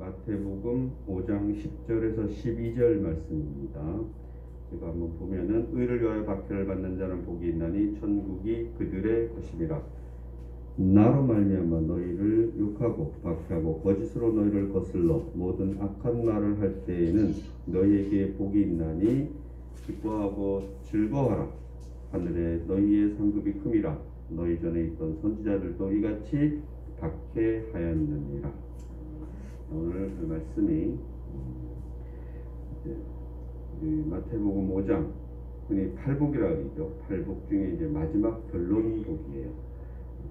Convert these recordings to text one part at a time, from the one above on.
마태복음 5장 10절에서 12절 말씀입니다. 제가 한번 보면은 의를 위하여 박해를 받는 자는 복이 있나니 천국이 그들의 것임이라. 나로 말미암아 너희를 욕하고 박해하고 거짓으로 너희를 거슬러 모든 악한 말을 할 때에는 너희에게 복이 있나니 기뻐하고 즐거워하라. 하늘에 너희의 상급이 큼이라. 너희 전에 있던 선지자들도 이같이 박해하였느니라. 오늘 그 말씀이 마태복음 5장 흔히 팔복이라고 그러죠. 팔복 중에 이제 마지막 결론복이에요.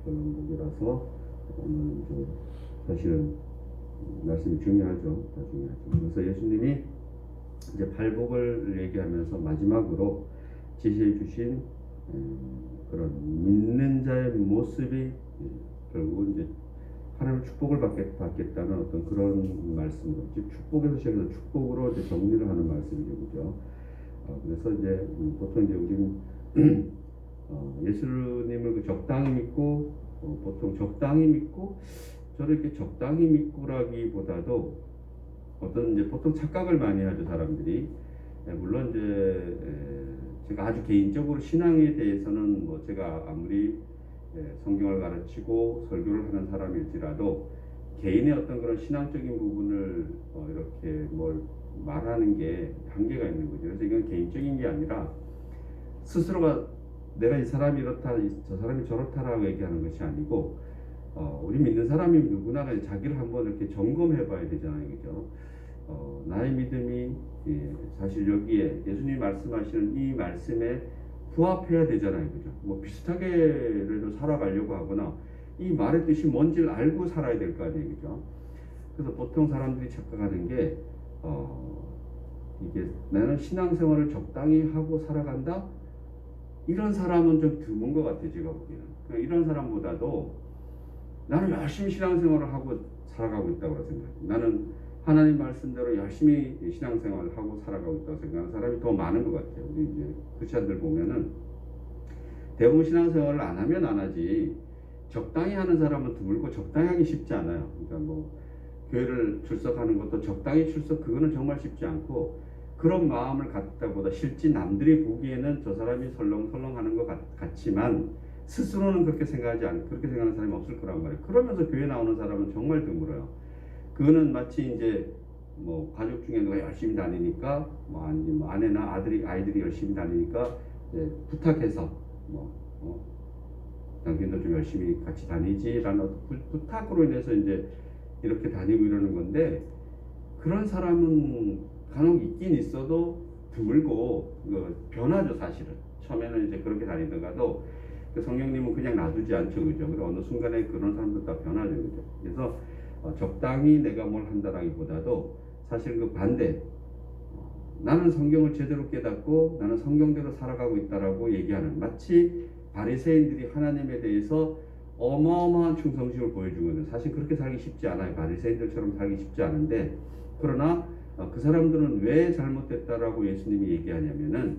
결론복이라서 오늘 이제 사실은 말씀이 중요하죠. 다 중요하죠. 그래서 예수님이 이제 팔복을 얘기하면서 마지막으로 제시해 주신 그런 믿는 자의 모습이 결국은 이제 하나님의 축복을 받겠다는 어떤 그런 말씀으로, 즉 축복에서 시작해서 축복으로 이제 정리를 하는 말씀이죠, 그죠? 그래서 이제 보통 이제 우리는 예수님을 그 적당히 믿고 보통 적당히 믿고 저렇게 적당히 믿고라기보다도 어떤 이제 보통 착각을 많이 하죠, 사람들이. 물론 이제 제가 아주 개인적으로 신앙에 대해서는 뭐 제가 아무리 성경을 가르치고 설교를 하는 사람일지라도 개인의 어떤 그런 신앙적인 부분을 이렇게 뭘 말하는 게 한계가 있는 거죠. 그래서 이건 개인적인 게 아니라 스스로가 내가 이 사람이 이렇다, 저 사람이 저렇다라고 얘기하는 것이 아니고 우리 믿는 사람이 누구나 자기를 한번 이렇게 점검해 봐야 되잖아요, 그죠? 나의 믿음이 사실 여기에 예수님이 말씀하시는 이 말씀에 부합해야 되잖아요, 그죠? 뭐 비슷하게라도 살아가려고 하거나 이 말의 뜻이 뭔지를 알고 살아야 될 거 아니에요, 그죠? 그래서 보통 사람들이 착각하는 게 이게 나는 신앙생활을 적당히 하고 살아간다. 이런 사람은 좀 드문 것 같아요, 제가 보기에는. 이런 사람보다도 나는 열심히 신앙생활을 하고 살아가고 있다고 생각해요. 나는 하나님 말씀대로 열심히 신앙생활을 하고 살아가고 있다고 생각하는 사람이 더 많은 것 같아요. 우리 이제 크리스천들 보면은 대부분 신앙생활을 안 하면 안 하지 적당히 하는 사람은 드물고 적당히 하기 쉽지 않아요. 그러니까 뭐 교회를 출석하는 것도 적당히 출석 그거는 정말 쉽지 않고 그런 마음을 갖다보다 실제 남들이 보기에는 저 사람이 설렁설렁 하는 것 같지만 스스로는 그렇게 생각하는 사람이 없을 거란 말이에요. 그러면서 교회 나오는 사람은 정말 드물어요. 그거는 마치 이제 뭐 가족 중에 누가 열심히 다니니까 뭐 아내나 아이들이 열심히 다니니까 이제 부탁해서 당신도 좀 열심히 같이 다니지라는 부탁으로 인해서 이제 이렇게 다니고 이러는 건데 그런 사람은 간혹 있긴 있어도 드물고 변하죠, 사실은. 처음에는 이제 그렇게 다니다가도 성령님은 그냥 놔두지 않죠, 그죠? 그리고 어느 순간에 그런 사람들 다 변하죠, 그죠? 그래서 적당히 내가 뭘 한다라기보다도 사실 그 반대, 나는 성경을 제대로 깨닫고 나는 성경대로 살아가고 있다라고 얘기하는, 마치 바리새인들이 하나님에 대해서 어마어마한 충성심을 보여주거든요. 사실 그렇게 살기 쉽지 않아요. 바리새인들처럼 살기 쉽지 않은데, 그러나 그 사람들은 왜 잘못됐다라고 예수님이 얘기하냐면은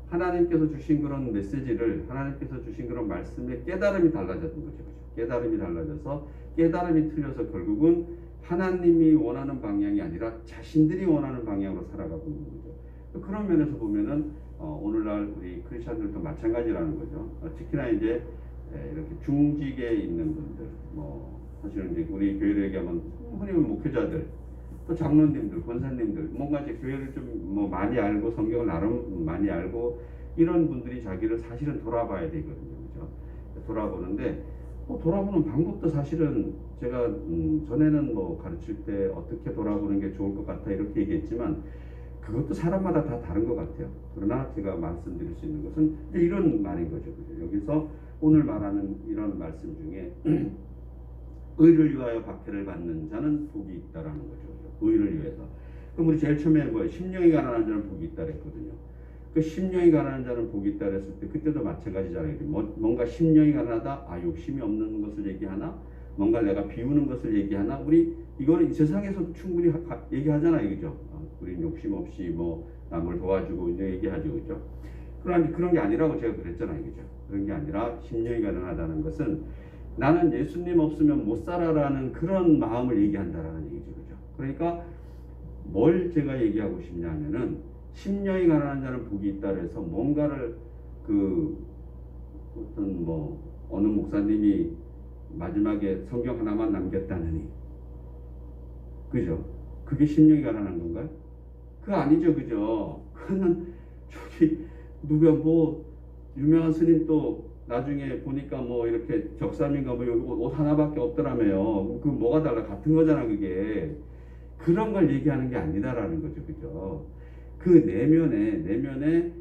하나님께서 주신 그런 메시지를, 하나님께서 주신 그런 말씀의 깨달음이 달라졌던 거죠. 깨달음이 달라져서 깨달음이 틀려서 결국은 하나님이 원하는 방향이 아니라 자신들이 원하는 방향으로 살아가고 있는 거죠. 그런 면에서 보면은 오늘날 우리 크리스천들도 마찬가지라는 거죠. 특히나 이제 이렇게 중직에 있는 분들, 사실은 이제 우리 교회를 얘기하면 흔히 목회자들, 또 장로님들, 권사님들, 뭔가 이제 교회를 좀 많이 알고 성경을 나름 많이 알고 이런 분들이 자기를 사실은 돌아봐야 되거든요, 그죠? 돌아보는데 돌아보는 방법도 사실은 제가 전에는 가르칠 때 어떻게 돌아보는 게 좋을 것 같아 이렇게 얘기했지만 그것도 사람마다 다 다른 것 같아요. 그러나 제가 말씀드릴 수 있는 것은 이런 말인 거죠, 그죠? 여기서 오늘 말하는 이런 말씀 중에 의를 위하여 박해를 받는 자는 복이 있다라는 거죠. 의를 위해서. 그럼 우리 제일 처음에 심령이 가난한 자는 복이 있다 그랬거든요. 그 심령이 가난한 자는 복이 있다 그랬을 때 그때도 마찬가지잖아요. 뭔가 심령이 가난하다, 욕심이 없는 것을 얘기하나, 뭔가 내가 비우는 것을 얘기하나, 우리 이거는 이 세상에서도 충분히 얘기하잖아요, 그죠? 우리 욕심 없이 남을 도와주고 이제 얘기하죠, 그죠? 그러나 그런 게 아니라고 제가 그랬잖아요, 그죠? 그런 게 아니라 심령이 가난하다는 것은 나는 예수님 없으면 못 살아라는 그런 마음을 얘기한다라는 얘기죠, 그죠? 그러니까 뭘 제가 얘기하고 싶냐면은 심령이 가난한 자는 복이 있다 그래서 뭔가를 그 어떤 뭐 어느 목사님이 마지막에 성경 하나만 남겼다느니, 그죠? 그게 심령이 가난한 건가요? 그거 아니죠, 그죠? 그거는 저기 누가 뭐 유명한 스님 또 나중에 보니까 뭐 이렇게 격삼인가 뭐 여기 옷 하나밖에 없더라며요. 그 뭐가 달라? 같은 거잖아, 그게. 그런 걸 얘기하는 게 아니다라는 거죠, 그죠? 그 내면에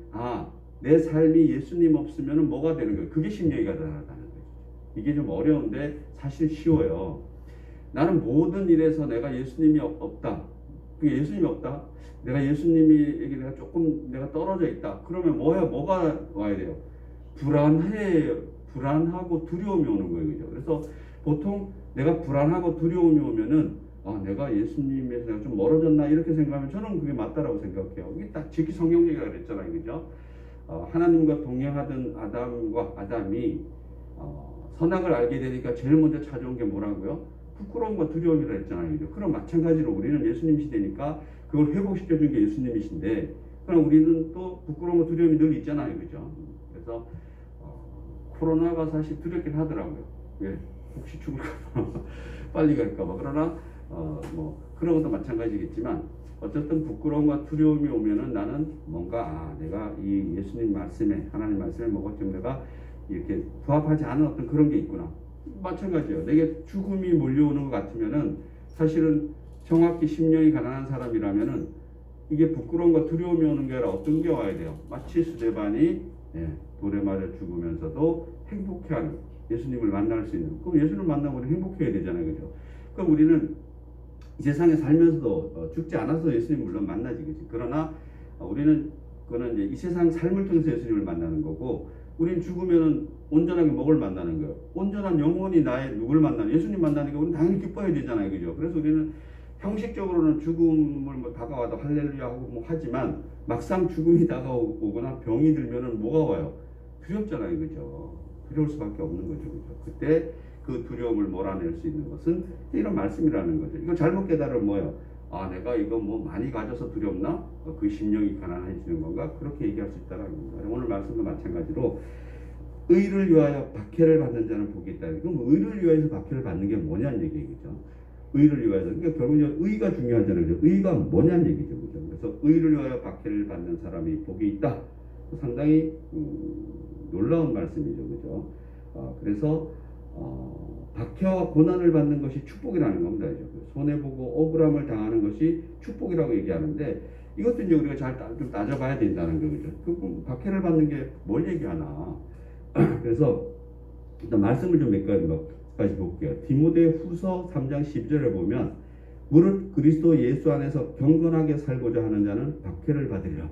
내 삶이 예수님 없으면 뭐가 되는 거예요? 그게 심령이 가난하다는 거죠. 이게 좀 어려운데 사실 쉬워요. 나는 모든 일에서 내가 예수님이 없다. 그게 예수님이 없다. 내가 예수님에게 내가 조금 내가 떨어져 있다. 그러면 뭐가 와야 돼요? 불안하고 두려움이 오는 거예요, 그죠? 그래서 보통 내가 불안하고 두려움이 오면은 내가 예수님에서 내가 좀 멀어졌나 이렇게 생각하면 저는 그게 맞다라고 생각해요. 이게 딱 직기 성경적이라 그랬잖아요, 그죠? 하나님과 동행하던 아담이 선악을 알게 되니까 제일 먼저 찾아온 게 뭐라고요? 부끄러움과 두려움이라 했잖아요, 그죠? 그럼 마찬가지로 우리는 예수님 시대니까 그걸 회복시켜준 게 예수님이신데, 그럼 우리는 또 부끄러움과 두려움이 늘 있잖아요, 그죠? 그래서 코로나가 사실 두렵긴 하더라고요. 왜? 혹시 죽을까봐 빨리 갈까봐. 그러나 뭐 그런 것도 마찬가지겠지만 어쨌든 부끄러움과 두려움이 오면은 나는 뭔가 내가 이 예수님 말씀에 하나님 말씀에 뭐가 좀 내가 이렇게 부합하지 않은 어떤 그런 게 있구나. 마찬가지예요. 내게 죽음이 몰려오는 것 같으면은 사실은 정확히 심령이 가난한 사람이라면은 이게 부끄러움과 두려움이 오는 게 아니라 어떤 게 와야 돼요? 마치 스데반이 돌에 맞아 죽으면서도 행복해하는 예수님을 만날 수 있는. 그럼 예수님을 만나고 우리 행복해야 되잖아요, 그죠? 그럼 우리는 이 세상에 살면서도 죽지 않아서 예수님 물론 만나지, 그지? 그러나 우리는 그거는 이제 이 세상 삶을 통해서 예수님을 만나는 거고, 우리는 죽으면은 온전하게 뭐를 만나는 거예요? 온전한 영혼이 나의 누굴 만나는 예수님 만나는 게 우리는 당연히 기뻐야 되잖아요, 그죠? 그래서 우리는 형식적으로는 죽음을 뭐 다가와도 할렐루야 하고 뭐 하지만 막상 죽음이 다가오거나 병이 들면은 뭐가 와요? 두렵잖아요, 그죠? 두려울 수밖에 없는 거죠, 그죠? 그때 그 두려움을 몰아낼 수 있는 것은 이런 말씀이라는 거죠. 이거 잘못 깨달으면 뭐예요? 내가 이거 뭐 많이 가져서 두렵나? 그 심령이 가난해지는 건가? 그렇게 얘기할 수 있다는 겁니다. 오늘 말씀도 마찬가지로 의를 위하여 박해를 받는 자는 복이 있다. 그럼 의를 위하여서 박해를 받는 게 뭐냐는 얘기죠. 의를 위하여서. 그러니까 결국은 의가 중요하잖아요. 그죠? 의가 뭐냐는 얘기죠. 그죠? 그래서 의를 위하여 박해를 받는 사람이 복이 있다. 상당히 놀라운 말씀이죠. 그죠? 그래서 박해와 고난을 받는 것이 축복이라는 겁니다. 손해보고 억울함을 당하는 것이 축복이라고 얘기하는데, 이것도 이제 우리가 잘 좀 따져봐야 된다는 거죠. 그 박해를 받는 게 뭘 얘기하나. 그래서 일단 말씀을 좀 몇 가지 볼게요. 디모데 후서 3장 12절에 보면, 무릇 그리스도 예수 안에서 경건하게 살고자 하는 자는 박해를 받으리라.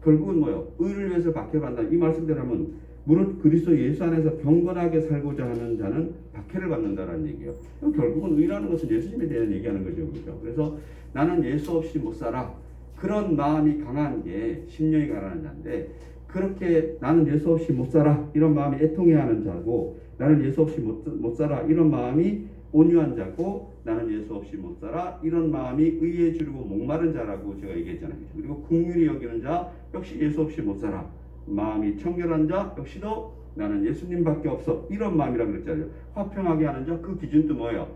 결국은 뭐예요? 의를 위해서 박해를 받는다. 이 말씀대로 하면 무릇 그리스도 예수 안에서 경건하게 살고자 하는 자는 박해를 받는다라는 얘기예요. 결국은 의라는 것은 예수님에 대한 얘기하는 거죠, 그렇죠? 그래서 나는 예수 없이 못 살아. 그런 마음이 강한 게 심령이 가난한 자인데, 그렇게 나는 예수 없이 못 살아 이런 마음이 애통해하는 자고, 나는 예수 없이 못 살아 이런 마음이 온유한 자고, 나는 예수 없이 못 살아 이런 마음이 의에 주르고 목마른 자라고 제가 얘기했잖아요. 그리고 긍휼히 여기는 자 역시 예수 없이 못 살아. 마음이 청결한 자 역시도 나는 예수님밖에 없어 이런 마음이라고 그랬잖아요. 화평하게 하는 자, 그 기준도 뭐예요?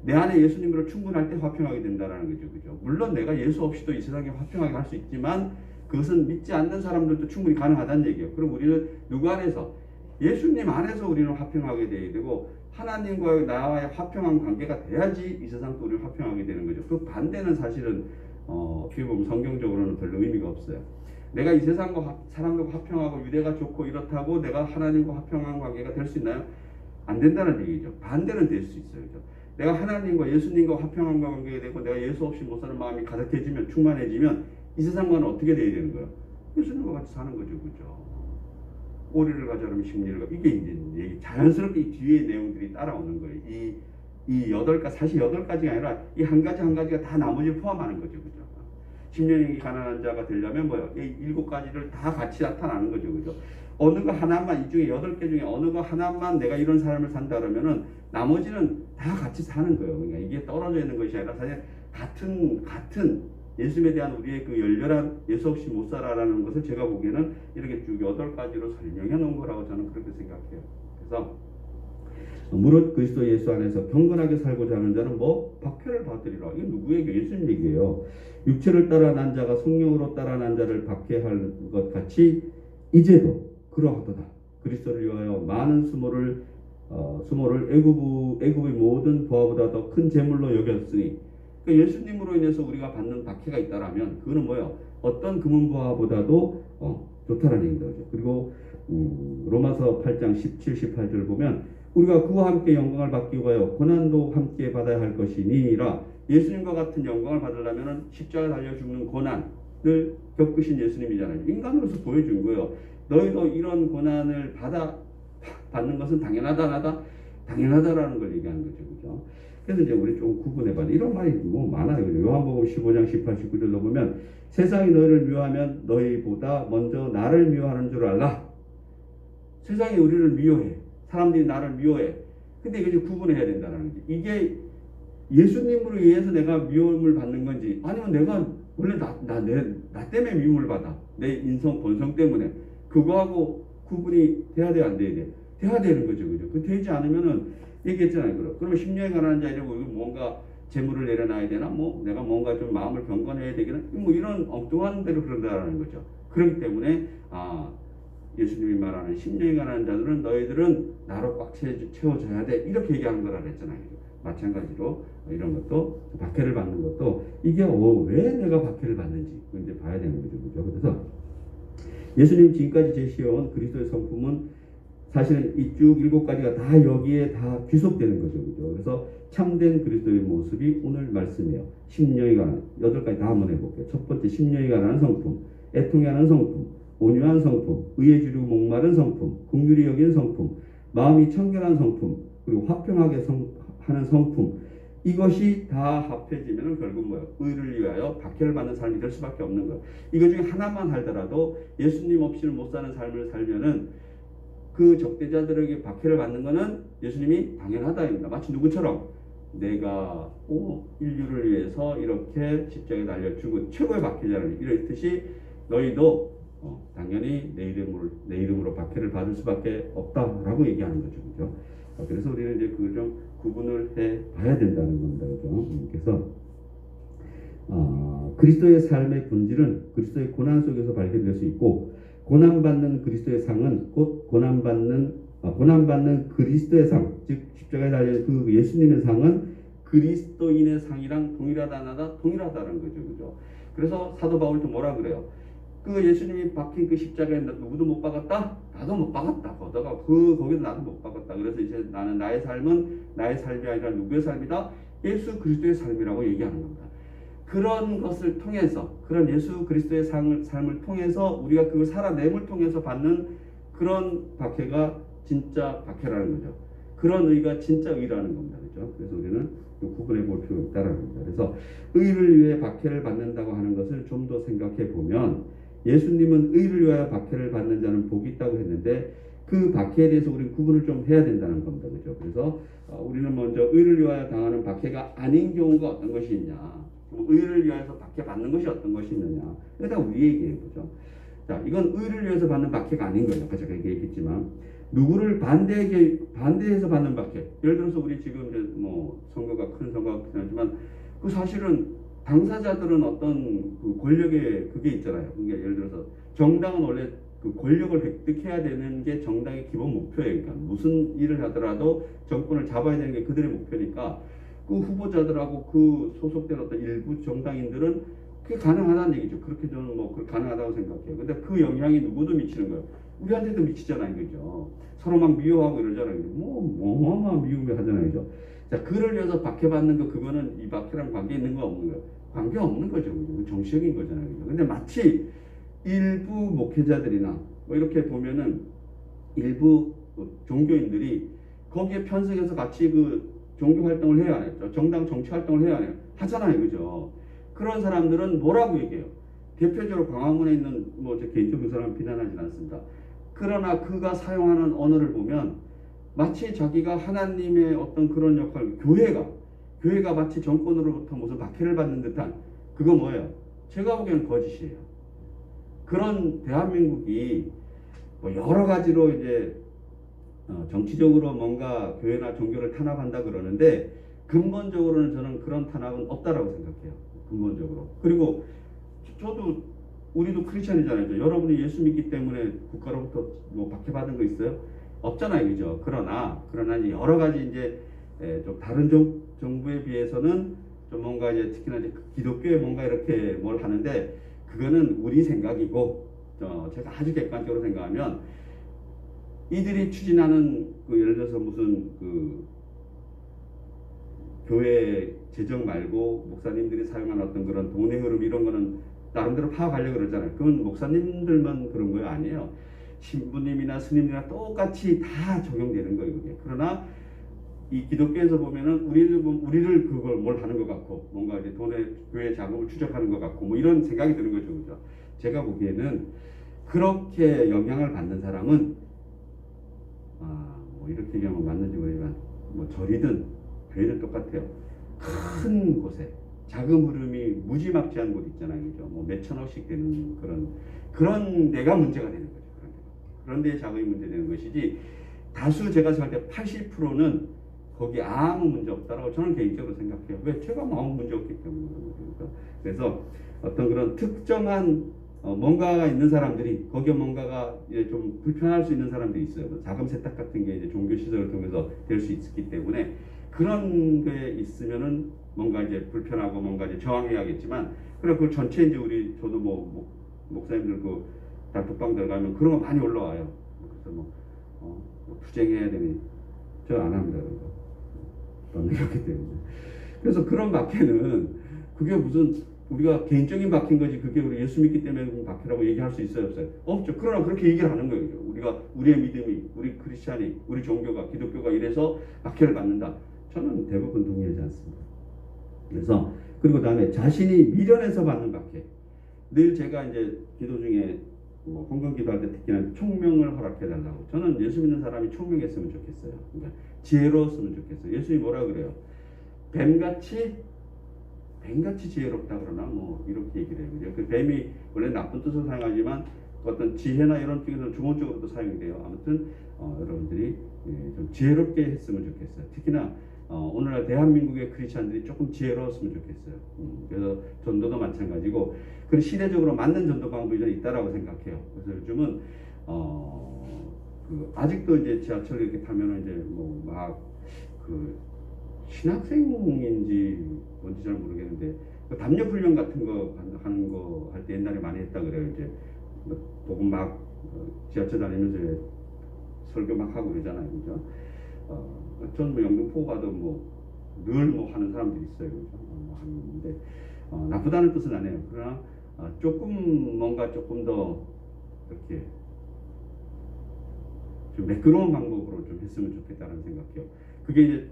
내 안에 예수님으로 충분할 때 화평하게 된다는 거죠, 그죠? 물론 내가 예수 없이도 이 세상에 화평하게 할 수 있지만 그것은 믿지 않는 사람들도 충분히 가능하다는 얘기예요. 그럼 우리는 누구 안에서? 예수님 안에서 우리는 화평하게 돼야 되고, 하나님과 나와의 화평한 관계가 돼야지 이 세상도 우리는 화평하게 되는 거죠. 그 반대는 사실은 어떻게 보면 성경적으로는 별로 의미가 없어요. 내가 이 세상과 사람들과 화평하고 유대가 좋고 이렇다고 내가 하나님과 화평한 관계가 될 수 있나요? 안 된다는 얘기죠. 반대는 될 수 있어요. 그죠? 내가 하나님과 예수님과 화평한 관계가 되고 내가 예수 없이 못 사는 마음이 가득해지면, 충만해지면 이 세상과는 어떻게 돼야 되는 거예요? 예수님과 같이 사는 거죠, 그죠? 오리를 가져라면 십리를 가져. 이게 이제 자연스럽게 이 뒤에 내용들이 따라오는 거예요. 이 8가지, 사실 8가지가 아니라 이 한 가지 한 가지가 다 나머지를 포함하는 거죠, 그죠? 심령이 가난한 자가 되려면 뭐요? 이 7가지를 다 같이 나타나는 거죠, 그죠? 어느 거 하나만, 이 중에 8개 중에 어느 거 하나만 내가 이런 삶을 산다 그러면은 나머지는 다 같이 사는 거예요. 그러니까 이게 떨어져 있는 것이 아니라 사실 같은 예수님에 대한 우리의 그 열렬한 예수 없이 못 살아라는 것을 제가 보기에는 이렇게 쭉 8가지로 설명해 놓은 거라고 저는 그렇게 생각해요. 그래서 무릇 그리스도 예수 안에서 경건하게 살고자 하는 자는 뭐 박해를 받으리라. 이게 누구에게? 예수님 얘기예요. 육체를 따라 난 자가 성령으로 따라 난 자를 박해할 것 같이 이제도 그러하도다. 그리스도를 위하여 많은 수모를 애굽의 모든 부하보다 더 큰 재물로 여겼으니, 그러니까 예수님으로 인해서 우리가 받는 박해가 있다라면 그거는 뭐예요? 어떤 금은부하보다도 좋다라는 얘기죠. 그리고 로마서 8장 17, 18절을 보면 우리가 그와 함께 영광을 받기 위하여 고난도 함께 받아야 할 것이니라. 예수님과 같은 영광을 받으려면 십자가에 달려 죽는 고난을 겪으신 예수님이잖아요. 인간으로서 보여준 거예요. 너희도 이런 고난을 받는 것은 당연하다라는 걸 얘기하는 거죠. 그죠? 그래서 이제 우리 좀 구분해봐야 돼. 이런 말이 뭐 많아요. 요한복음 15장 18, 19절로 보면 세상이 너희를 미워하면 너희보다 먼저 나를 미워하는 줄 알라. 세상이 우리를 미워해. 사람들이 나를 미워해. 근데 이거 구분해야 된다는 거지. 이게 예수님으로 의해서 내가 미움을 받는 건지, 아니면 내가 원래 나 때문에 미움을 받아. 내 인성 본성 때문에. 그거하고 구분이 돼야 돼, 안 돼야 돼? 돼야 되는 거죠. 그죠? 그 되지 않으면은 얘기했잖아요. 그러면 심령에 관한 자이라고 뭔가 재물을 내려놔야 되나? 뭐 내가 뭔가 좀 마음을 경건해야 되겠나? 뭐 이런 엉뚱한 대로 그런다라는 거죠. 그렇기 때문에 예수님이 말하는 심령에 관한 자들은 너희들은 나로 꽉 채워줘야 돼. 이렇게 얘기하는 거라 그랬잖아요. 마찬가지로 이런 것도 박해를 받는 것도 이게 왜 내가 박해를 받는지 이제 봐야 되는 거죠. 그죠? 그래서 예수님 지금까지 제시해온 그리스도의 성품은 사실은 이 쭉 7가지가 다 여기에 다 귀속되는 거죠. 그죠? 그래서 참된 그리스도의 모습이 오늘 말씀이에요. 심령에 관한 8가지 다 한번 해볼게요. 첫 번째, 심령에 관한 성품, 애통해 하는 성품, 온유한 성품, 의에 주르고 목마른 성품, 긍휼히 여긴 성품, 마음이 청결한 성품, 그리고 화평하게 하는 성품. 이것이 다 합해지면 결국 뭐예요? 의를 위하여 박해를 받는 삶이 될 수밖에 없는 거예요. 이거 중에 하나만 살더라도 예수님 없이는 못 사는 삶을 살면은 그 적대자들에게 박해를 받는 것은 예수님이 당연하다입니다. 마치 누구처럼 내가 인류를 위해서 이렇게 십자가에 달려 죽은 최고의 박해자를 이랬듯이 너희도 당연히 내 이름으로 박해를 받을 수밖에 없다라고 얘기하는 거죠. 그죠? 그래서 우리는 이제 그걸 좀 구분을 해 봐야 된다는 겁니다. 그죠? 그래서 그리스도의 삶의 본질은 그리스도의 고난 속에서 발견될 수 있고, 고난받는 그리스도의 상은 곧 고난받는 그리스도의 상, 즉 십자가에 달린 그 예수님의 상은 그리스도인의 상이랑 동일하다는 거죠. 그죠? 그래서 사도 바울도 뭐라 그래요? 그 예수님이 박힌 그 십자가에 누구도 못 박았다? 나도 못 박았다. 거기서 나도 못 박았다. 그래서 이제 나는 나의 삶은 나의 삶이 아니라 누구의 삶이다? 예수 그리스도의 삶이라고 얘기하는 겁니다. 그런 것을 통해서, 그런 예수 그리스도의 삶을 통해서 우리가 그걸 살아냄을 통해서 받는 그런 박해가 진짜 박해라는 거죠. 그런 의가 진짜 의라는 겁니다. 그렇죠? 그래서 우리는 구분해 볼 필요가 있다는 겁니다. 그래서 의를 위해 박해를 받는다고 하는 것을 좀 더 생각해 보면, 예수님은 의를 위하여 박해를 받는 자는 복이 있다고 했는데 그 박해에 대해서 우리는 구분을 좀 해야 된다는 겁니다. 그렇죠? 그래서 우리는 먼저 의를 위하여 당하는 박해가 아닌 경우가 어떤 것이 있냐, 의를 위해서 박해받는 것이 어떤 것이 있느냐, 이거 다 우리 얘기해보죠. 자, 이건 의를 위해서 받는 박해가 아닌 거예요. 아까 제가 얘기했지만 누구를 반대해서 받는 박해. 예를 들어서 우리 지금 이제 뭐 선거가 큰 선거가 지나지만 그 사실은 당사자들은 어떤 그 권력의 그게 있잖아요. 그러니까 예를 들어서 정당은 원래 그 권력을 획득해야 되는 게 정당의 기본 목표예요. 그러니까 무슨 일을 하더라도 정권을 잡아야 되는 게 그들의 목표니까 그 후보자들하고 그 소속된 어떤 일부 정당인들은 그게 가능하다는 얘기죠. 그렇게 저는 뭐 가능하다고 생각해요. 근데 그 영향이 누구도 미치는 거예요. 우리한테도 미치잖아요, 그죠? 서로 막 미워하고 이러잖아요. 뭐 미움을 하잖아요, 그죠? 자, 그를 위해서 박해받는 그거는 이 박해랑 관계 있는 거 없는 거예요. 관계 없는 거죠, 그죠? 정치적인 거잖아요, 그죠? 근데 마치 일부 목회자들이나 뭐 이렇게 보면은 일부 종교인들이 거기에 편성해서 같이 그 종교 활동을 해야 해요. 정당 정치 활동을 해야 해요. 하잖아요, 그죠? 그런 사람들은 뭐라고 얘기해요? 대표적으로 광화문에 있는 뭐 제 개인적인 사람 비난하지는 않습니다. 그러나 그가 사용하는 언어를 보면 마치 자기가 하나님의 어떤 그런 역할, 교회가 마치 정권으로부터 무슨 박해를 받는 듯한 그거 뭐예요? 제가 보기에는 거짓이에요. 그런 대한민국이 뭐 여러 가지로 이제 정치적으로 뭔가 교회나 종교를 탄압한다 그러는데 근본적으로는 저는 그런 탄압은 없다라고 생각해요. 근본적으로. 그리고 저도 우리도 크리스천이잖아요. 여러분이 예수 믿기 때문에 국가로부터 뭐 박해받은 거 있어요? 없잖아요, 그죠? 그러나 이제 여러 가지 이제 좀 다른 정부에 비해서는 좀 뭔가 이제 특히나 이제 기독교에 뭔가 이렇게 뭘 하는데 그거는 우리 생각이고 제가 아주 객관적으로 생각하면 이들이 추진하는 그 예를 들어서 무슨 그 교회 재정 말고 목사님들이 사용하는 어떤 그런 돈의 흐름 이런 거는 나름대로 파악하려고 그러잖아요. 그건 목사님들만 그런 거 아니에요. 신부님이나 스님이나 똑같이 다 적용되는 거예요, 그게. 그러나 이 기독교에서 보면은 우리를 그걸 뭘 하는 것 같고 뭔가 이제 돈의 교회 자금을 추적하는 것 같고 뭐 이런 생각이 드는 거죠, 그죠? 제가 보기에는 그렇게 영향을 받는 사람은 뭐 이렇게 얘기하면 맞는지 모르지만 뭐 절이든 교회든 똑같아요. 큰 곳에 자금 흐름이 무지막지한 곳 있잖아요, 그죠? 뭐 몇천억씩 되는 그런 데가 문제가 되는 거죠. 그런 데에 자금이 문제되는 것이지 다수 제가 생각할 때 80%는 거기 아무 문제 없다라고 저는 개인적으로 생각해요. 왜? 제가 아무 문제 없기 때문에 그러니까. 그래서 어떤 그런 특정한 뭔가가 있는 사람들이 거기에 뭔가가 이제 좀 불편할 수 있는 사람들이 있어요. 자금 세탁 같은 게 이제 종교 시설을 통해서 될 수 있기 때문에 그런 게 있으면은 뭔가 이제 불편하고 뭔가 이제 저항해야겠지만 그래 그 전체 이제 저도 뭐 목사님들 그 단톡방 들어가면 그런 거 많이 올라와요. 그래서 뭐 투쟁해야 되니 저 안 합니다. 그런 거. 그렇기 때문에. 그래서 그런 박해는 그게 무슨 우리가 개인적인 박해인 거지 그게 우리 예수 믿기 때문에 박해라고 얘기할 수 있어요, 없어요? 없죠. 그러나 그렇게 얘기를 하는 거예요. 우리가 우리의 믿음이 우리 크리스찬이 우리 종교가 기독교가 이래서 박해를 받는다. 저는 대부분 동의하지 않습니다. 그래서 그리고 다음에 자신이 미련해서 받는 박해. 늘 제가 이제 기도 중에 뭐 헌금 기도할 때 특히나 총명을 허락해 달라고. 저는 예수 믿는 사람이 총명했으면 좋겠어요. 그러니까 지혜로웠으면 좋겠어요. 예수님이 뭐라 그래요? 뱀같이 지혜롭다 그러나 뭐 이렇게 얘기를 해요. 그죠? 그 뱀이 원래 나쁜 뜻으로 사용하지만 어떤 지혜나 이런 쪽에서 중원적으로도 사용이 돼요. 아무튼 여러분들이 좀 지혜롭게 했으면 좋겠어요. 특히나 오늘날 대한민국의 크리스찬들이 조금 지혜로웠으면 좋겠어요. 그래서 전도도 마찬가지고 그 시대적으로 맞는 전도 방법이 좀 있다라고 생각해요. 그래서 요즘은 아직도 이제 지하철 이렇게 타면은 이제 뭐 막 신학생인지 뭔지 잘 모르겠는데 담력 훈련 같은 거 하는 거 할 때 옛날에 많이 했다 그래요. 이제 복음 막 지하철 다니면서 설교 막 하고 그러잖아요, 그죠? 전 뭐 영등포 가도 뭐 늘 뭐 하는 사람들이 있어요, 그죠? 하는데 나쁘다는 뜻은 아니에요. 그러나 조금 더 이렇게 좀 매끄러운 방법으로 좀 했으면 좋겠다는 생각해요. 그게 이제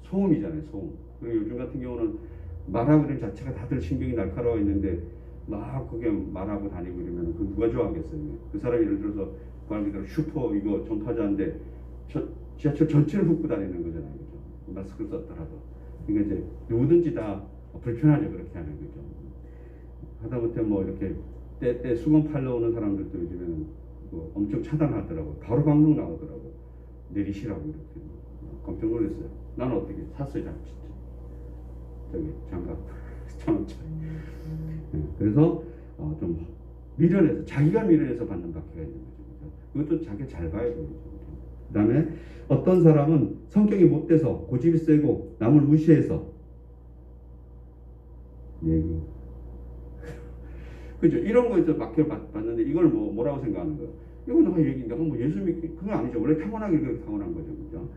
소음이잖아요, 소음. 그리고 요즘 같은 경우는 말하고 이런 자체가 다들 신경이 날카로워 있는데 막 그게 말하고 다니고 이러면 그 누가 좋아하겠어요? 그 사람이 예를 들어서 말 그대로 슈퍼 이거 전파자인데 지하철 전체를 훑고 다니는 거잖아요, 그죠? 마스크를 썼더라도. 그러니까 이제 누구든지 다 불편하죠, 그렇게 하면, 그죠? 하다못해 뭐 이렇게 때 수건 팔러 오는 사람들도 요즘에는 뭐 엄청 차단하더라고. 바로 방송 나오더라고. 내리시라고 이렇게. 깜짝 놀랐어요. 나는 어떻게 샀어요, 진짜. 저기 장갑 1,000원짜리. 그래서 좀 미련해서 자기가 미련해서 받는 박해가 있는 거죠. 그것도 자기가 잘 봐야 되죠. 그 다음에 어떤 사람은 성격이 못돼서 고집이 세고 남을 무시해서 얘기. 그죠? 이런 거에서 박해를 받는데 이걸 뭐라고 생각하는 거예요? 이건 내가 얘기인데 뭐 예수 믿기 그건 아니죠. 원래 타고나길 그렇게 타고난 거죠, 그죠?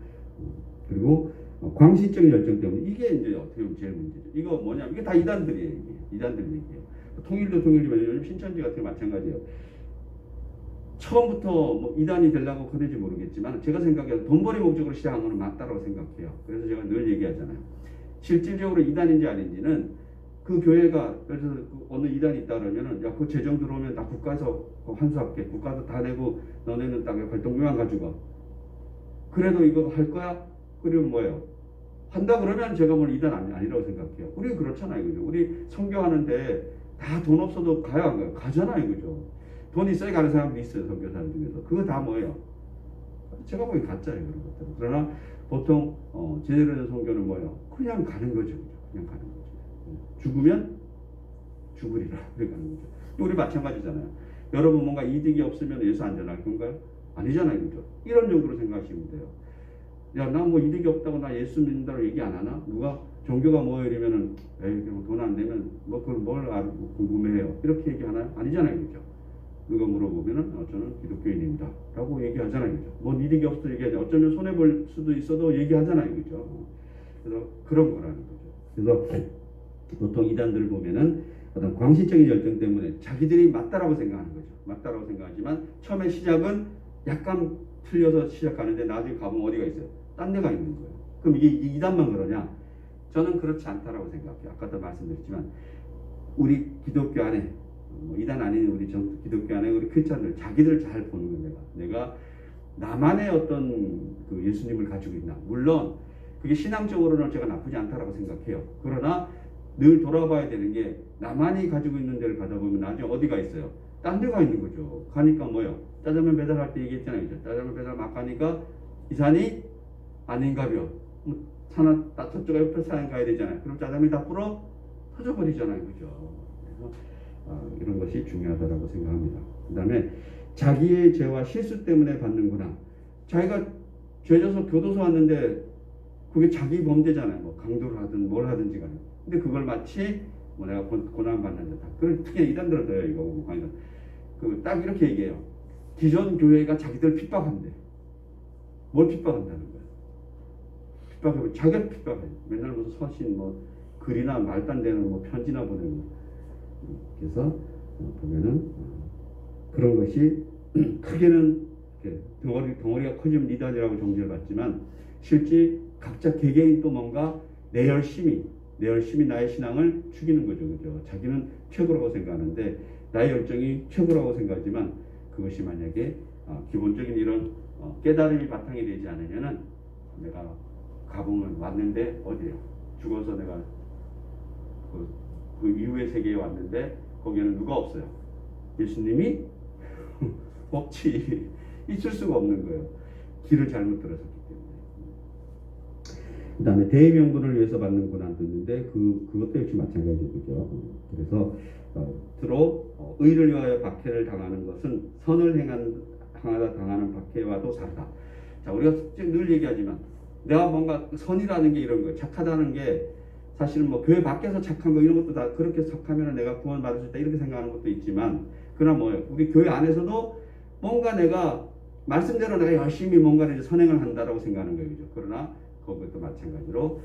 그리고 광신적인 열정 때문에 이게 이제 어떻게 보면 제일 문제죠. 이거 뭐냐면 이게 다 이단들이에요. 이단들 얘기예요. 통일도 통일이면 요즘 신천지 같은 게 마찬가지예요. 처음부터 뭐 이단이 되려고 그런지 모르겠지만 제가 생각해도 돈벌이 목적으로 시작한 거는 맞다고 생각해요. 그래서 제가 늘 얘기하잖아요. 실질적으로 이단인지 아닌지는 그 교회가 그래서 어느 이단이 있다 그러면은 야 그 재정 들어오면 다 국가에서 환수할게. 국가도 다 내고 너네는 딱 활동비만 가지고 그래도 이거 할 거야? 그러면 뭐예요? 한다 그러면 제가 뭐 이단 아니라고 생각해요. 우리 그렇잖아요, 그죠? 우리 선교하는데 다 돈 없어도 가야 안 가요? 가잖아요, 그죠? 돈 있어야 가는 사람도 있어요, 선교사들 중에서. 그거 다 뭐예요? 제가 보기엔 가짜예요, 그런 것들. 그러나 보통 제대로 된 선교는 뭐예요? 그냥 가는 거죠, 그죠? 그냥 가는 거죠. 죽으면 죽으리라 그렇게 가는 거죠. 우리 마찬가지잖아요. 여러분 뭔가 이득이 없으면 예수 안 전할 건가요? 아니잖아요, 그죠? 이런 정도로 생각하시면 돼요. 야, 나 뭐 이득이 없다고 나 예수 믿는다고 얘기 안 하나? 누가 종교가 뭐예요? 이러면은 에이, 돈 안 되면 뭐 그걸 뭘 궁금해해요? 이렇게 얘기하나요? 아니잖아요, 그죠? 누가 물어보면은 저는 기독교인입니다 라고 얘기하잖아요, 그죠? 뭐 이득이 없어도 얘기하죠. 어쩌면 손해볼 수도 있어도 얘기하잖아요, 그죠? 그래서 그런 거라는 거죠. 그래서 보통 이단들을 보면은 어떤 광신적인 열정 때문에 자기들이 맞다라고 생각하는 거죠. 맞다라고 생각하지만 처음에 시작은 약간 틀려서 시작하는데 나중에 가보면 어디가 있어요? 딴 데가 있는 거예요. 그럼 이게 이단만 그러냐? 저는 그렇지 않다라고 생각해요. 아까도 말씀드렸지만 우리 기독교 안에 이단 아닌 우리 기독교 안에 우리 크리스찬들 자기들 잘 보는 거예요. 내가 나만의 어떤 그 예수님을 가지고 있나? 물론 그게 신앙적으로는 제가 나쁘지 않다라고 생각해요. 그러나 늘 돌아봐야 되는 게 나만이 가지고 있는 데를 가다 보면 나중에 어디가 있어요? 딴 데가 있는 거죠. 가니까 뭐요? 짜장면 배달할 때 얘기했잖아요. 짜장면 배달 막 가니까 이 산이 아닌가벼. 산은 저쪽 옆에 산 가야 되잖아요. 그럼 짜장면 다 불어 터져버리잖아요. 그죠? 그래서 이런 것이 중요하다고 생각합니다. 그 다음에 자기의 죄와 실수 때문에 받는구나. 자기가 죄져서 교도소 왔는데 그게 자기 범죄잖아요. 뭐 강도를 하든 뭘 하든지 간에. 근데 그걸 마치 뭐 내가 고난 받는 듯한. 그런 특히 이단들은 더요 이거 그딱 이렇게 얘기해요. 기존 교회가 자기들 핍박한대. 뭘 핍박한다는 거야? 핍박하면 자기가 핍박해. 맨날 무슨 서신 뭐 글이나 말도 안 되는 뭐 편지나 보내고. 그래서 보면은 그런 것이 크게는 덩어리가 커지면 이단이라고 정죄를 받지만 실제 각자 개개인 또 뭔가 내 열심이 나의 신앙을 죽이는 거죠, 그죠? 자기는 최고라고 생각하는데 나의 열정이 최고라고 생각하지만 그것이 만약에 기본적인 이런 깨달음이 바탕이 되지 않으면은 내가 가보면 왔는데 어디에요? 죽어서 내가 그 이후의 세계에 왔는데 거기에는 누가 없어요? 예수님이 없지. 있을 수가 없는 거예요. 길을 잘못 들어섰기 때문에. 그 다음에 대의명분을 위해서 받는 고난도 있는데 그것도 역시 마찬가지죠. 그래서 스스로 의를 위하여 박해를 당하는 것은 선을 행하다 당하는 박해와도 다르다. 자, 우리가 늘 얘기하지만 내가 뭔가 선이라는 게 이런 거예요. 착하다는 게 사실 뭐 교회 밖에서 착한 거 이런 것도 다 그렇게 착하면 내가 구원 받을 수 있다 이렇게 생각하는 것도 있지만 그러나 뭐예요? 우리 교회 안에서도 뭔가 내가 말씀대로 내가 열심히 뭔가를 이제 선행을 한다라고 생각하는 거예요, 그죠? 그러나 그것도 마찬가지로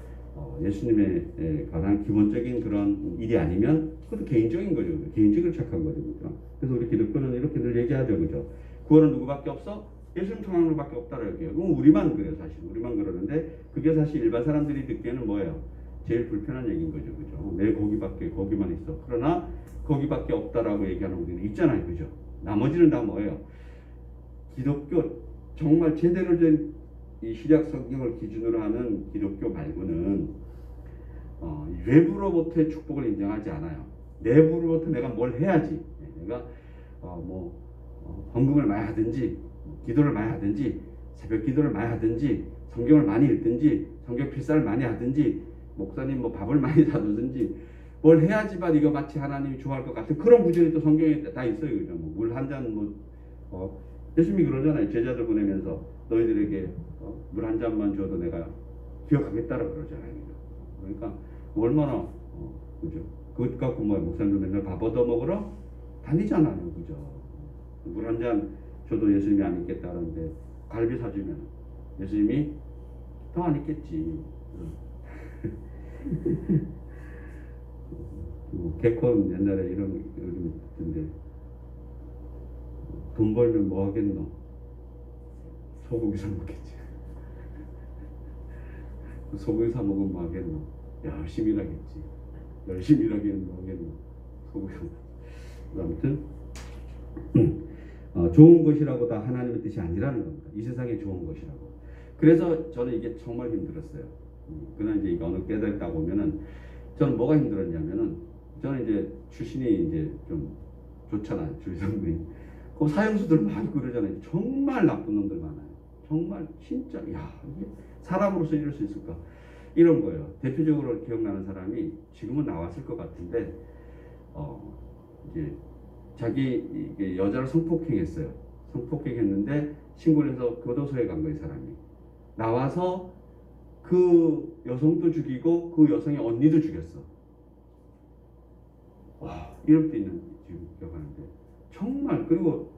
예수님에 관한 기본적인 그런 일이 아니면 그것도 개인적인 거죠, 개인적으로 착한 거죠, 그죠? 그래서 우리 기독교는 이렇게 늘 얘기하죠, 그죠? 구원은 누구밖에 없어? 예수님 통하는 것밖에 없다라고 얘기해요. 그건 우리만 그래요, 사실. 우리만 그러는데 그게 사실 일반 사람들이 듣기에는 뭐예요? 제일 불편한 얘기인 거죠, 그죠? 내 거기만 있어. 그러나 거기밖에 없다라고 얘기하는 우리는 있잖아요, 그죠? 나머지는 다 뭐예요? 기독교 정말 제대로 된 이 신약 성경을 기준으로 하는 기독교 말고는 외부로부터의 축복을 인정하지 않아요. 내부로부터 내가 뭘 해야지, 내가 헌금을 많이 하든지, 기도를 많이 하든지, 새벽 기도를 많이 하든지, 성경을 많이 읽든지, 성경 필사를 많이 하든지, 목사님 뭐 밥을 많이 사두든지 뭘 해야지만 이거 마치 하나님이 좋아할 것 같은 그런 구절이 또 성경에 다 있어요, 그죠? 물 한 잔 예수님이 그러잖아요. 제자들 보내면서 너희들에게 물 한 잔만 줘도 내가 기억하겠다라고 그러잖아요, 그죠? 그러니까 얼마나 그죠? 그것 갖고 목사님도 맨날 밥 얻어 먹으러 다니잖아요, 그죠? 물 한 잔 줘도 예수님이 안 있겠다는데 갈비 사주면 예수님이 더 안 있겠지. 개콘 옛날에 이런 있던데 돈 벌면 뭐 하겠노? 소고기 사 먹겠지. 소고기 사 먹으면 뭐 하겠노? 열심히 일하겠지. 열심히 일하기는 뭐 하겠노? 소고기 사 먹겠지. 아무튼 좋은 것이라고 다 하나님의 뜻이 아니라는 겁니다. 이 세상에 좋은 것이라고. 그래서 저는 이게 정말 힘들었어요. 그는 이제 어느 깨달다 보면은 저는 뭐가 힘들었냐면은 저는 이제 출신이 이제 좀 좋잖아요. 주의성분이. 그 사형수들 많이 그러잖아요. 정말 나쁜 놈들 많아요. 정말 진짜 야 이게 사람으로서 이럴 수 있을까? 이런 거예요. 대표적으로 기억나는 사람이 지금은 나왔을 것 같은데 이제 자기 여자를 성폭행했어요. 성폭행했는데 신고를 해서 교도소에 간 거예요. 사람이 나와서 그 여성도 죽이고 그 여성의 언니도 죽였어. 와 이럴 때 있는 지금 기억하는데 정말. 그리고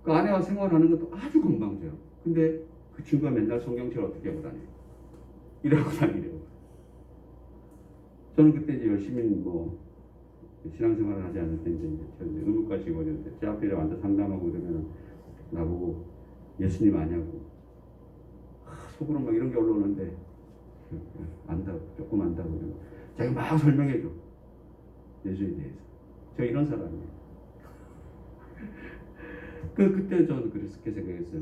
그 아내와 생활하는 것도 아주 건방져요. 근데 그 친구가 맨날 성경책을 어떻게 하고 다녀요? 이러고 다니래요. 저는 그때 이제 열심히 뭐 신앙생활을 하지 않을 때 이제 의무까지 오는데 제 앞에 앉아 상담하고 그러면 나보고 예수님 아냐고 속으로 막 이런 게 올라오는데 안다고 조금 안다고 그러고 자기 막 설명해줘 예수에 대해서. 저 이런 사람이에요. 그때 저는 그렇게 생각했어요.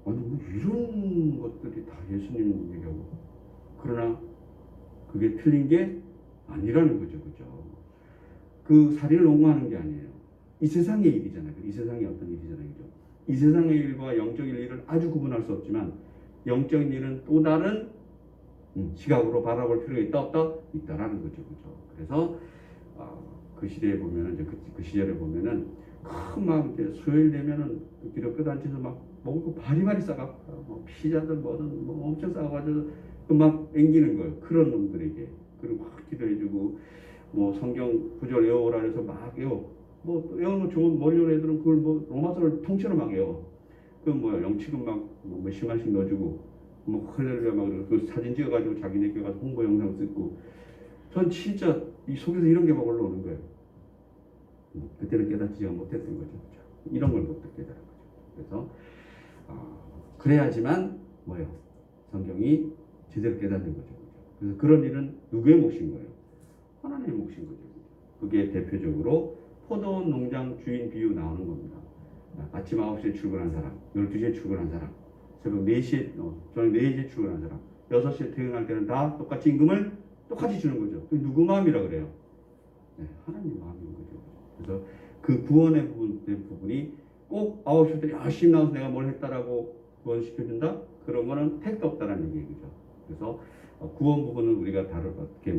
아니 뭐 이런 것들이 다 예수님 얘기하고 그러나 그게 틀린 게 아니라는 거죠. 그죠? 그 살인을 옹호하는 게 아니에요. 이 세상의 일이잖아요. 이 세상의 어떤 일이잖아요. 그죠? 이 세상의 일과 영적인 일을 아주 구분할 수 없지만 영적인 일은 또 다른 시각으로 바라볼 필요가 있다 없다? 있다라는 거죠. 그죠? 그래서 그 시대에 보면은 이제 그 시절에 보면은 막 이제 수요일 되면은 기독교 단체에서 막 먹을 거 바리바리 싸갖고 뭐 피자든 뭐든 뭐 엄청 싸가지고 막 앵기는 거예요. 그런 놈들에게. 그리고 막 기도해주고 뭐 성경 구절 외워오라 해서 막 외워. 뭐 외우는 좋은 머리 좋은 애들은 그걸 뭐 로마서를 통째로 막 외워. 그 뭐야 영치금 막뭐 몇십만씩 넣어주고 뭐 할렐루야 막 그러고 그 사진 찍어가지고 자기네께 가서 홍보 영상 찍고. 전 진짜 이 속에서 이런 게 막 올라오는 거예요. 그때는 깨닫지가 못했던 거죠. 이런 걸 못 깨달은 거죠. 그래서 그래야지만 뭐예요? 성경이 제대로 깨닫는 거죠. 그래서 그런 일은 누구의 몫인 거예요? 하나님의 몫인 거죠. 그게 대표적으로 포도원 농장 주인 비유 나오는 겁니다. 아침 9시에 출근한 사람, 12시에 출근한 사람, 새벽 4시에, 저녁 4시에 출근한 사람, 6시에 퇴근할 때는 다 똑같이 임금을 똑같이 주는 거죠. 누구 마음이라 그래요? 네, 하나님 마음인 거죠. 그래서 그 구원의 부분이 꼭 9시 때 열심히 나와서 내가 뭘 했다라고 구원시켜준다? 그런 거는 택도 없다라는 얘기죠. 그래서 구원 부분은 우리가 어떻게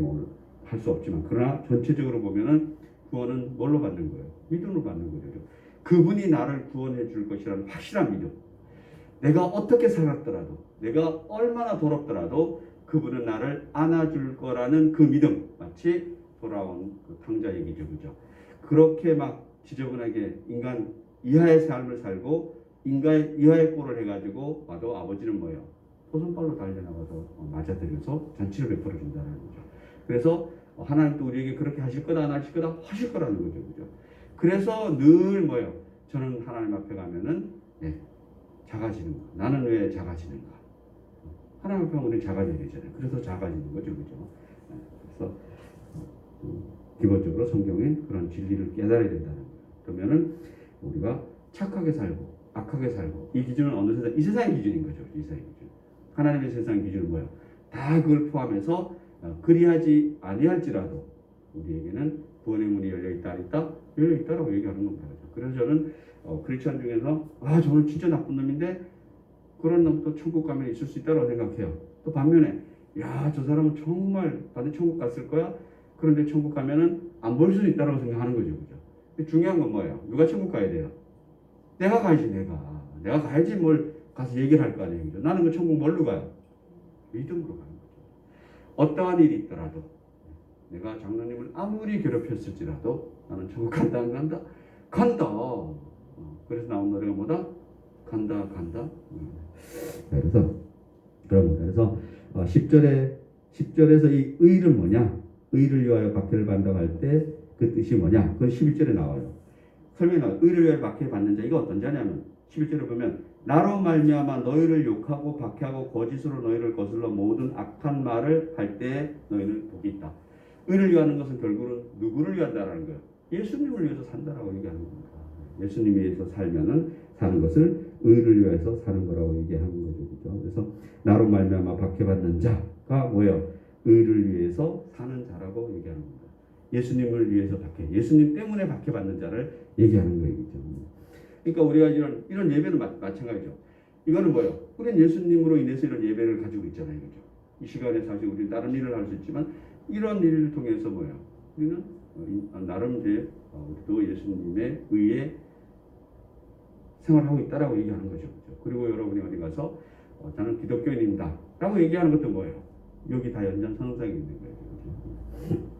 할 수 없지만 그러나 전체적으로 보면은 구원은 뭘로 받는 거예요? 믿음으로 받는 거죠. 그분이 나를 구원해 줄 것이라는 확실한 믿음. 내가 어떻게 살았더라도 내가 얼마나 더럽더라도 그분은 나를 안아줄 거라는 그 믿음. 마치 돌아온 그 탕자 얘기죠. 그죠? 그렇게 막 지저분하게 인간 이하의 삶을 살고 인간 이하의 꼴을 해가지고 와도 아버지는 뭐예요? 포선발로 달려나가서 맞아들여서 잔치를 베풀어 준다는 거죠. 그래서 하나님도 우리에게 그렇게 하실 거다 안 하실 거다 하실 거라는 거죠. 그죠? 그래서 늘 뭐예요? 저는 하나님 앞에 가면은 작아지는 거. 나는 왜 작아지는가? 하나님 앞에 우리 작아져야 되잖아요. 그래서 작아지는 거죠. 그죠? 그래서 기본적으로 성경엔 그런 진리를 깨달아야 된다는 거예요. 그러면은 우리가 착하게 살고 악하게 살고 이 기준은 어느 세상? 이 세상의 기준인 거죠. 이 세상의 기준. 하나님의 세상 기준은 뭐예요? 다 그걸 포함해서 그리하지 아니할지라도 우리에게는 구원의 문이 열려 있다 안 있다? 열려 있다라고 얘기하는 겁니다. 그래서 저는 크리스천 중에서 저는 진짜 나쁜 놈인데 그런 놈도 천국 가면 있을 수 있다고 생각해요. 또 반면에 저 사람은 정말 반드시 천국 갔을 거야. 그런데 천국 가면은 안 볼 수도 있다고 생각하는 거죠. 그죠? 근데 중요한 건 뭐예요? 누가 천국 가야 돼요? 내가 가야지. 내가 가야지 뭘 가서 얘기를 할 거 아니에요. 그죠? 나는 그 천국 뭘로 가요? 믿음으로 가는 거죠. 어떠한 일이 있더라도 내가 장로님을 아무리 괴롭혔을지라도 나는 천국 간다 안 간다? 간다. 그래서 나온 노래가 뭐다? 간다. 그래서 여러분 그래서 10절에서 이 의는 뭐냐? 의를 위하여 박해를 받는다고 할 때 그 뜻이 뭐냐? 그건 11절에 나와요. 설명이 나와요. 의를 위하여 박해 받는 자 이거 어떤 자냐면 11절에 보면 나로 말미암아 너희를 욕하고 박해하고 거짓으로 너희를 거슬러 모든 악한 말을 할 때 너희는 복이 있다. 의를 위하는 것은 결국은 누구를 위한다라는 거예요. 예수님을 위해서 산다라고 얘기하는 겁니다. 예수님 위해서 살면은 사는 것을 의를 위해서 사는 거라고 얘기하는 거죠. 그죠? 그래서 나로 말미암아 박해받는 자가 뭐예요? 의를 위해서 사는 자라고 얘기하는 겁니다. 예수님을 위해서 예수님 때문에 박해받는 자를 얘기하는 거예요. 그죠? 그러니까 우리가 이런 예배는 마찬가지죠. 이거는 뭐예요? 우리는 예수님으로 인해서 이런 예배를 가지고 있잖아요. 그죠? 이 시간에 사실 우리 다른 일을 할 수 있지만 이런 일을 통해서 뭐예요? 우리는 나름 이제 우리도 예수님의 의에 생활하고 있다라고 얘기하는 거죠. 그죠? 그리고 여러분이 어디 가서 저는 기독교인입니다 라고 얘기하는 것도 뭐예요? 여기 다 연장선상에 있는 거예요. 그죠?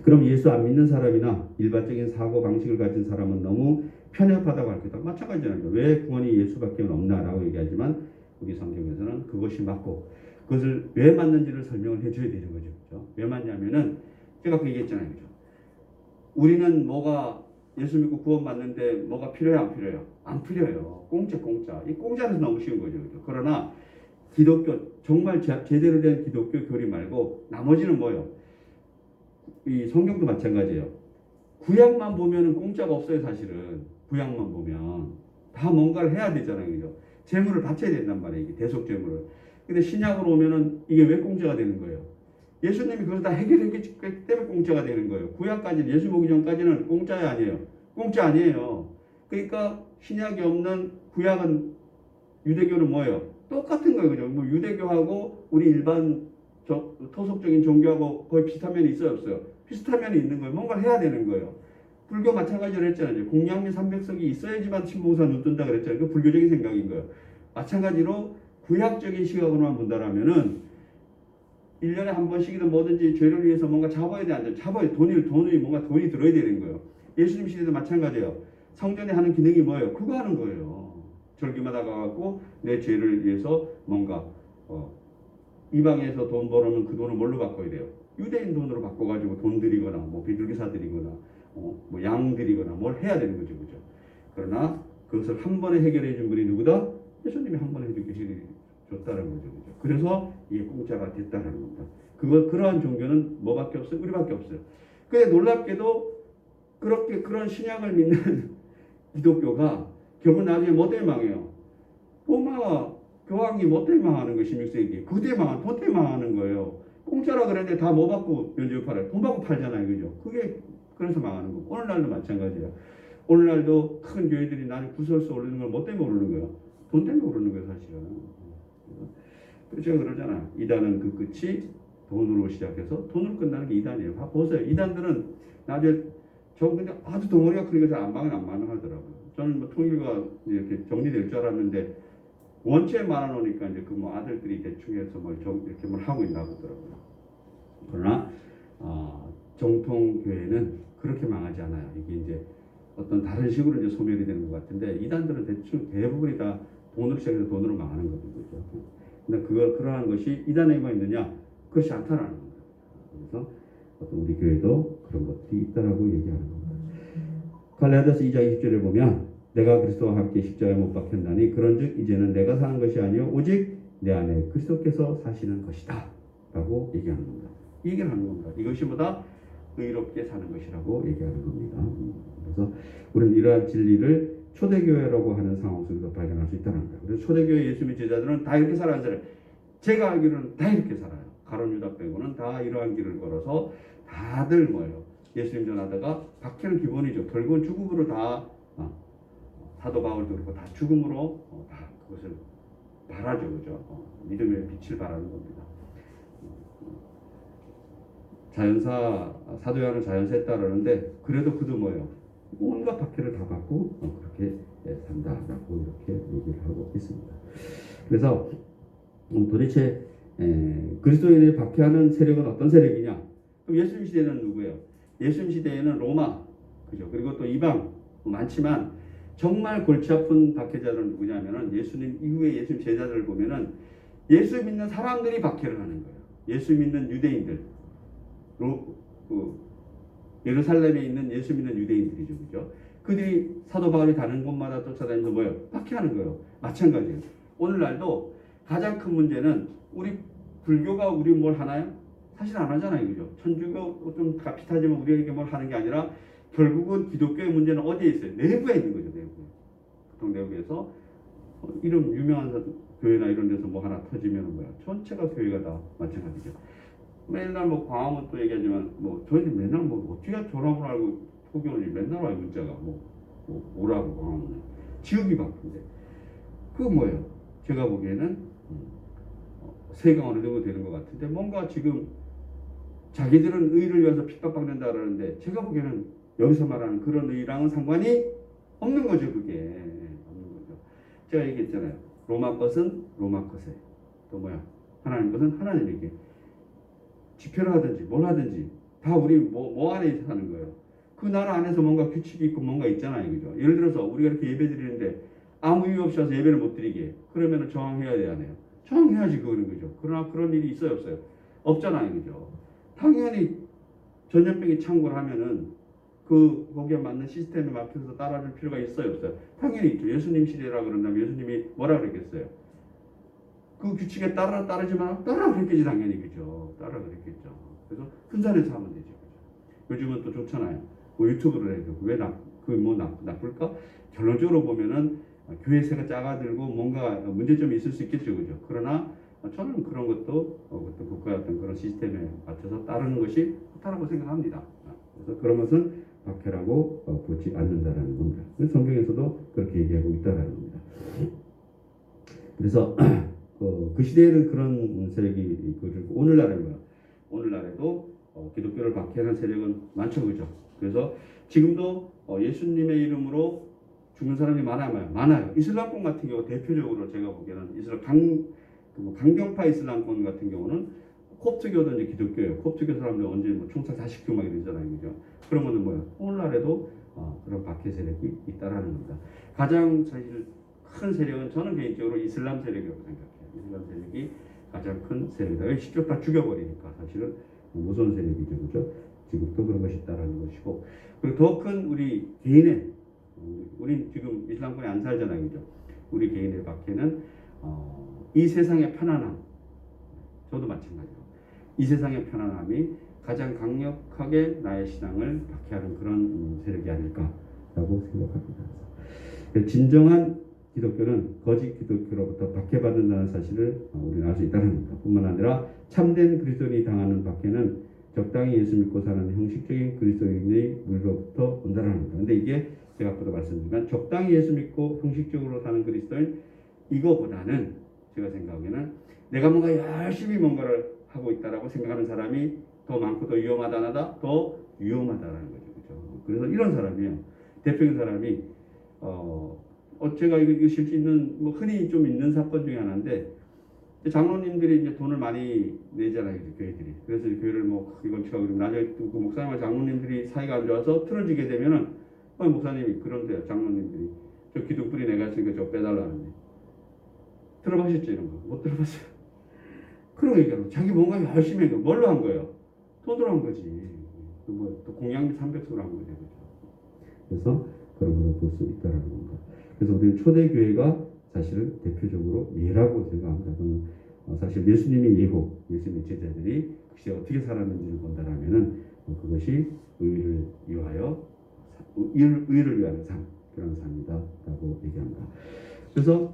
그럼 예수 안 믿는 사람이나 일반적인 사고 방식을 가진 사람은 너무 편협하다고 할 거다. 마찬가지잖아요. 왜 구원이 예수밖에 없나라고 얘기하지만 우리 성경에서는 그것이 맞고 그것을 왜 맞는지를 설명을 해줘야 되는 거죠. 그렇죠? 왜 맞냐면은 제가 그 얘기했잖아요. 그렇죠? 우리는 뭐가 예수 믿고 구원 받는데 뭐가 필요해요? 안 필요해요? 안 필요해요. 공짜. 이 공짜는 너무 쉬운 거죠. 그렇죠? 그러나 기독교 정말 제대로 된 기독교 교리 말고 나머지는 뭐예요? 이 성경도 마찬가지예요. 구약만 보면은 공짜가 없어요. 사실은 구약만 보면 다 뭔가를 해야 되잖아요. 그죠? 재물을 바쳐야 된단 말이에요. 이게 대속 재물을. 근데 신약으로 오면은 이게 왜 공짜가 되는 거예요? 예수님이 그걸 다 해결했기 때문에 공짜가 되는 거예요. 구약까지 예수 보기 전까지는 공짜야 아니에요? 공짜 아니에요. 그러니까 신약이 없는 구약은 유대교는 뭐예요? 똑같은 거예요. 그죠? 뭐 유대교하고 우리 일반 토속적인 종교하고 거의 비슷한 면이 있어요, 없어요? 비슷한 면이 있는 거예요. 뭔가 해야 되는 거예요. 불교 마찬가지로 했잖아요. 공양미 300석이 있어야지만 신봉사 눈 뜬다 그랬잖아요. 그 불교적인 생각인 거예요. 마찬가지로 구약적인 시각으로만 본다라면은 1년에 한 번씩이든 뭐든지 죄를 위해서 뭔가 잡아야 돼, 안 돼? 잡아야 돈이 들어야 되는 거예요. 예수님 시대도 마찬가지예요. 성전에 하는 기능이 뭐예요? 그거 하는 거예요. 절기마다 가갖고 내 죄를 위해서 뭔가 이방에서 돈 벌으면 그 돈을 뭘로 바꿔야 돼요? 유대인 돈으로 바꿔가지고 돈 드리거나 뭐 비둘기사 드리거나 뭐 양 드리거나 뭘 해야 되는 거죠, 그죠? 그러나 그것을 한 번에 해결해 준 분이 누구다? 예수님이 한 번에 해결해 줬다는 거죠, 그죠? 그래서 이게 공짜가 됐다는 겁니다. 그러한 종교는 뭐밖에 없어요? 우리밖에 없어요. 근데 놀랍게도 그런 신약을 믿는 기독교가 결국 나중에 뭐 때문에 망해요? 로마 교황이 뭐 때문에 망하는 거예요? 16세기. 돈 때문에 망하는 거예요. 공짜라 그랬는데 다 뭐 받고 면접 팔아요? 돈 받고 팔잖아요. 그죠? 그게 그래서 망하는 거. 오늘날도 마찬가지예요. 오늘날도 큰 교회들이 나는 구설수 오르는 걸 뭐 때문에 오르는 거예요? 돈 때문에 오르는 거예요, 사실은. 제가 그러잖아. 이단은 그 끝이 돈으로 시작해서 돈으로 끝나는 게 이단이에요. 보세요. 이단들은 나중에 근데 아주 덩어리가 크니까 안 망하더라고요. 저는 뭐 통일과 이렇게 정리될 줄 알았는데 원체 말아놓으니까 이제 그 뭐 아들들이 대충 해서 이렇게 뭘 하고 있나 보더라고요. 그러나 정통 교회는 그렇게 망하지 않아요. 이게 이제 어떤 다른 식으로 이제 소멸이 되는 것 같은데 이단들은 대부분이 다 돈으로 시작해서 돈으로 망하는 거거든요. 근데 그러한 것이 이단에만 있느냐? 그렇지 않다라는 겁니다. 그래서 어떤 우리 교회도 그런 것들이 있다라고 얘기하는 겁니다. 갈라디아서 2장 20절에 보면 내가 그리스도와 함께 십자가에 못 박혔나니 그런즉 이제는 내가 사는 것이 아니요 오직 내 안에 그리스도께서 사시는 것이다 라고 얘기하는 겁니다. 이 얘기를 하는 겁니다. 이것이 보다 의롭게 사는 것이라고 얘기하는 겁니다. 그래서 우리는 이러한 진리를 초대교회라고 하는 상황 속에서 발견할 수 있다는 겁니다. 그래서 초대교회 예수님의 제자들은 다 이렇게 살아가는 사람, 제가 알기로는 다 이렇게 살아요. 가룟 유다 빼고는 다 이러한 길을 걸어서 다들 뭐예요? 예수님 전하다가 박해는 기본이죠. 결국은 죽음으로 다 사도 바울도 그렇고 다 죽음으로 다 그것을 바라죠, 그죠? 믿음의 빛을 바라는 겁니다. 사도 요한은 자연사에 따르는데 그래도 그도 뭐예요? 온갖 박해를 다 받고 그렇게 산다라고 이렇게 얘기를 하고 있습니다. 그래서 도대체 그리스도인을 박해하는 세력은 어떤 세력이냐? 그럼 예수님 시대는 누구예요? 예수님 시대에는 로마, 그죠? 그리고 또 이방 많지만 정말 골치 아픈 박해자들은 누구냐면은 예수님 이후에 예수님 제자들을 보면은 예수 믿는 사람들이 박해를 하는 거예요. 예수 믿는 유대인들, 예루살렘에 있는 예수 믿는 유대인들이죠, 그죠? 그들이 사도 바울이 가는 곳마다 쫓아다니면서 뭐예요? 박해하는 거예요. 마찬가지예요. 오늘날도 가장 큰 문제는 우리 불교가 우리 뭘 하나요? 사실 안 하잖아요, 그죠? 천주교 좀 비슷하지만 우리에게 뭘 하는 게 아니라 결국은 기독교의 문제는 어디에 있어요? 내부에 있는 거죠, 내부에. 보통 내부에서 이름 유명한 교회나 이런 데서 뭐 하나 터지면 뭐야 전체가 교회가 다 마찬가지죠. 맨날 뭐 광화문 또 얘기하지만 뭐 저희들 맨날 뭐 어떻게 전화번호 알고 포교원이 맨날 와요 문자가 뭐 오라고 광화문에 지우기 바쁜데 그거 뭐예요? 제가 보기에는 세가 어느 정도 되는 것 같은데 뭔가 지금 자기들은 의를 위해서 핍박받는다 그러는데 제가 보기에는 여기서 말하는 그런 의랑은 상관이 없는 거죠. 그게 없는 거죠. 제가 얘기했잖아요. 로마 것은 로마 것에 또 뭐야 하나님 것은 하나님에게 집회를 하든지 뭘 하든지 다 우리 뭐 안에 사는 거예요. 그 나라 안에서 뭔가 규칙이 있고 뭔가 있잖아요. 그죠? 예를 들어서 우리가 이렇게 예배 드리는데 아무 이유 없이 와서 예배를 못 드리게 그러면 저항해야 돼야 하네요. 저항해야지 그거는 그죠. 그러나 그런 일이 있어요 없어요? 없잖아요. 그죠? 당연히 전염병이 창궐 하면은 거기에 맞는 시스템에 맞춰서 따라줄 필요가 있어요 없어요? 당연히 있죠. 예수님 시대라 그런다면 예수님이 뭐라 그랬겠어요? 그 규칙에 따르지만 따라 그랬겠지 당연히 그죠. 따라 그랬겠죠. 그래서 분산해서 하면 되죠. 그죠? 요즘은 또 좋잖아요. 뭐 유튜브를 해도 왜 나쁠까? 결론적으로 보면은 교회세가 작아들고 뭔가 문제점이 있을 수 있겠죠, 그죠? 그러나 저는 그런 것도 어떤 국가의 어떤 그런 시스템에 맞춰서 따르는 것이 좋다고 생각합니다. 그래서 그런 것은 박해라고 보지 않는다라는 겁니다. 성경에서도 그렇게 얘기하고 있다라는 겁니다. 그래서 그 시대에는 그런 세력이 있고 오늘날에도 기독교를 박해하는 세력은 많죠, 그죠? 그래서 지금도 예수님의 이름으로 죽는 사람이 많아요. 이슬람권 같은 경우 대표적으로 제가 보기에는 강경파 이슬람권 같은 경우는 콥트교든지 기독교예요. 콥트교 사람들 언제 뭐 총살 다 시키고 막 이러잖아요, 그죠? 그러면은 뭐야? 오늘날에도 그런 박해 세력이 있다라는 겁니다. 가장 사실 큰 세력은 저는 개인적으로 이슬람 세력이라고 생각해요. 이슬람 세력이 가장 큰 세력이다. 왜 직접 다 죽여버리니까 사실은 무서운 세력이죠, 그죠? 지금도 그런 것이 있다라는 것이고 그리고 더 큰 우리 개인의 우린 지금 이슬람권에 안 살잖아요, 그죠? 우리 개인의 박해는 이 세상의 편안함, 저도 마찬가지로 이 세상의 편안함이 가장 강력하게 나의 신앙을 박해하는 그런 세력이 아닐까라고 생각합니다. 진정한 기독교는 거짓 기독교로부터 박해받는다는 사실을 우리는 알 수 있다는 겁니다. 뿐만 아니라 참된 그리스도인이 당하는 박해는 적당히 예수 믿고 사는 형식적인 그리스도인의 물로부터 온다는 겁니다. 그런데 이게 제가 아까도 말씀드린 적당히 예수 믿고 형식적으로 사는 그리스도인 이거보다는 제가 생각하기에는 내가 뭔가 열심히 뭔가를 하고 있다라고 생각하는 사람이 더 많고 더 위험하다나다 더 위험하다라는 거죠. 그렇죠? 그래서 이런 사람이요. 대표적인 사람이 제가 이거 실제 있는 뭐 흔히 좀 있는 사건 중에 하나인데 장로님들이 이제 돈을 많이 내잖아요, 교회들이. 그래서 교회를 뭐 크게 건축하고 그러면 나중에 그 목사님과 장로님들이 사이가 안 좋아서 틀어지게 되면은 목사님이 그런데요, 장로님들이 저 기둥뿌리 내가 있으니까 저 빼달라는데 들어보셨죠 이런 거? 못 들어봤어요. 그런 거 얘기하고 자기 뭔가 열심히 한 거 뭘로 한 거예요? 돈으로 한 거지. 또 공양비 300수로 한 거죠, 그렇죠? 그래서 그런 걸 볼 수 있다라는 겁니다. 그래서 우리는 초대교회가 사실은 대표적으로 예라고 생각합니다. 사실 예수님의 예고, 예수님의 제자들이 그 시대에 어떻게 살았는지를 본다라면은 그것이 의를 위하여 의를 위한 삶, 그런 삶이다라고 얘기합니다. 그래서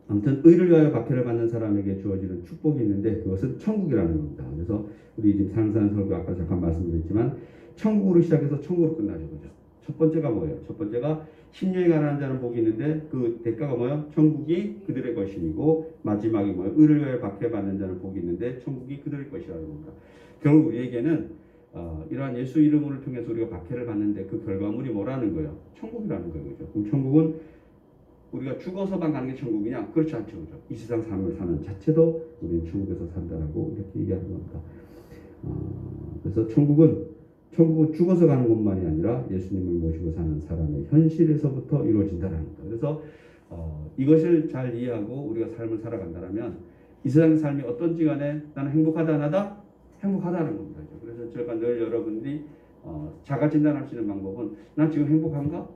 아무튼 의를 위하여 박해를 받는 사람에게 주어지는 축복이 있는데 그것은 천국이라는 겁니다. 그래서 우리 지금 산산 설교 아까 잠깐 말씀드렸지만 천국으로 시작해서 천국으로 끝나죠, 그죠? 첫 번째가 뭐예요? 첫 번째가 심령이 가난한 자는 복이 있는데 그 대가가 뭐예요? 천국이 그들의 것이고 마지막이 뭐예요? 의를 위하여 박해받는 자는 복이 있는데 천국이 그들의 것이라는 겁니다. 결국 우리에게는 이러한 예수 이름을 통해서 우리가 박해를 받는데 그 결과물이 뭐라는 거예요? 천국이라는 거예요, 그죠? 그럼 천국은 우리가 죽어서만 가는 게 천국이냐? 그렇지 않죠, 그죠? 이 세상 삶을 사는 자체도 우리는 천국에서 산다라고 이렇게 얘기하는 겁니다. 그래서 천국은 죽어서 가는 것만이 아니라 예수님을 모시고 사는 사람의 현실에서부터 이루어진다는 겁니다. 그래서 이것을 잘 이해하고 우리가 삶을 살아간다면 이 세상 삶이 어떤지 간에 나는 행복하다 안 하다? 행복하다는 겁니다. 그래서 제가 늘 여러분들이 자가 진단할 수 있는 방법은 난 지금 행복한가?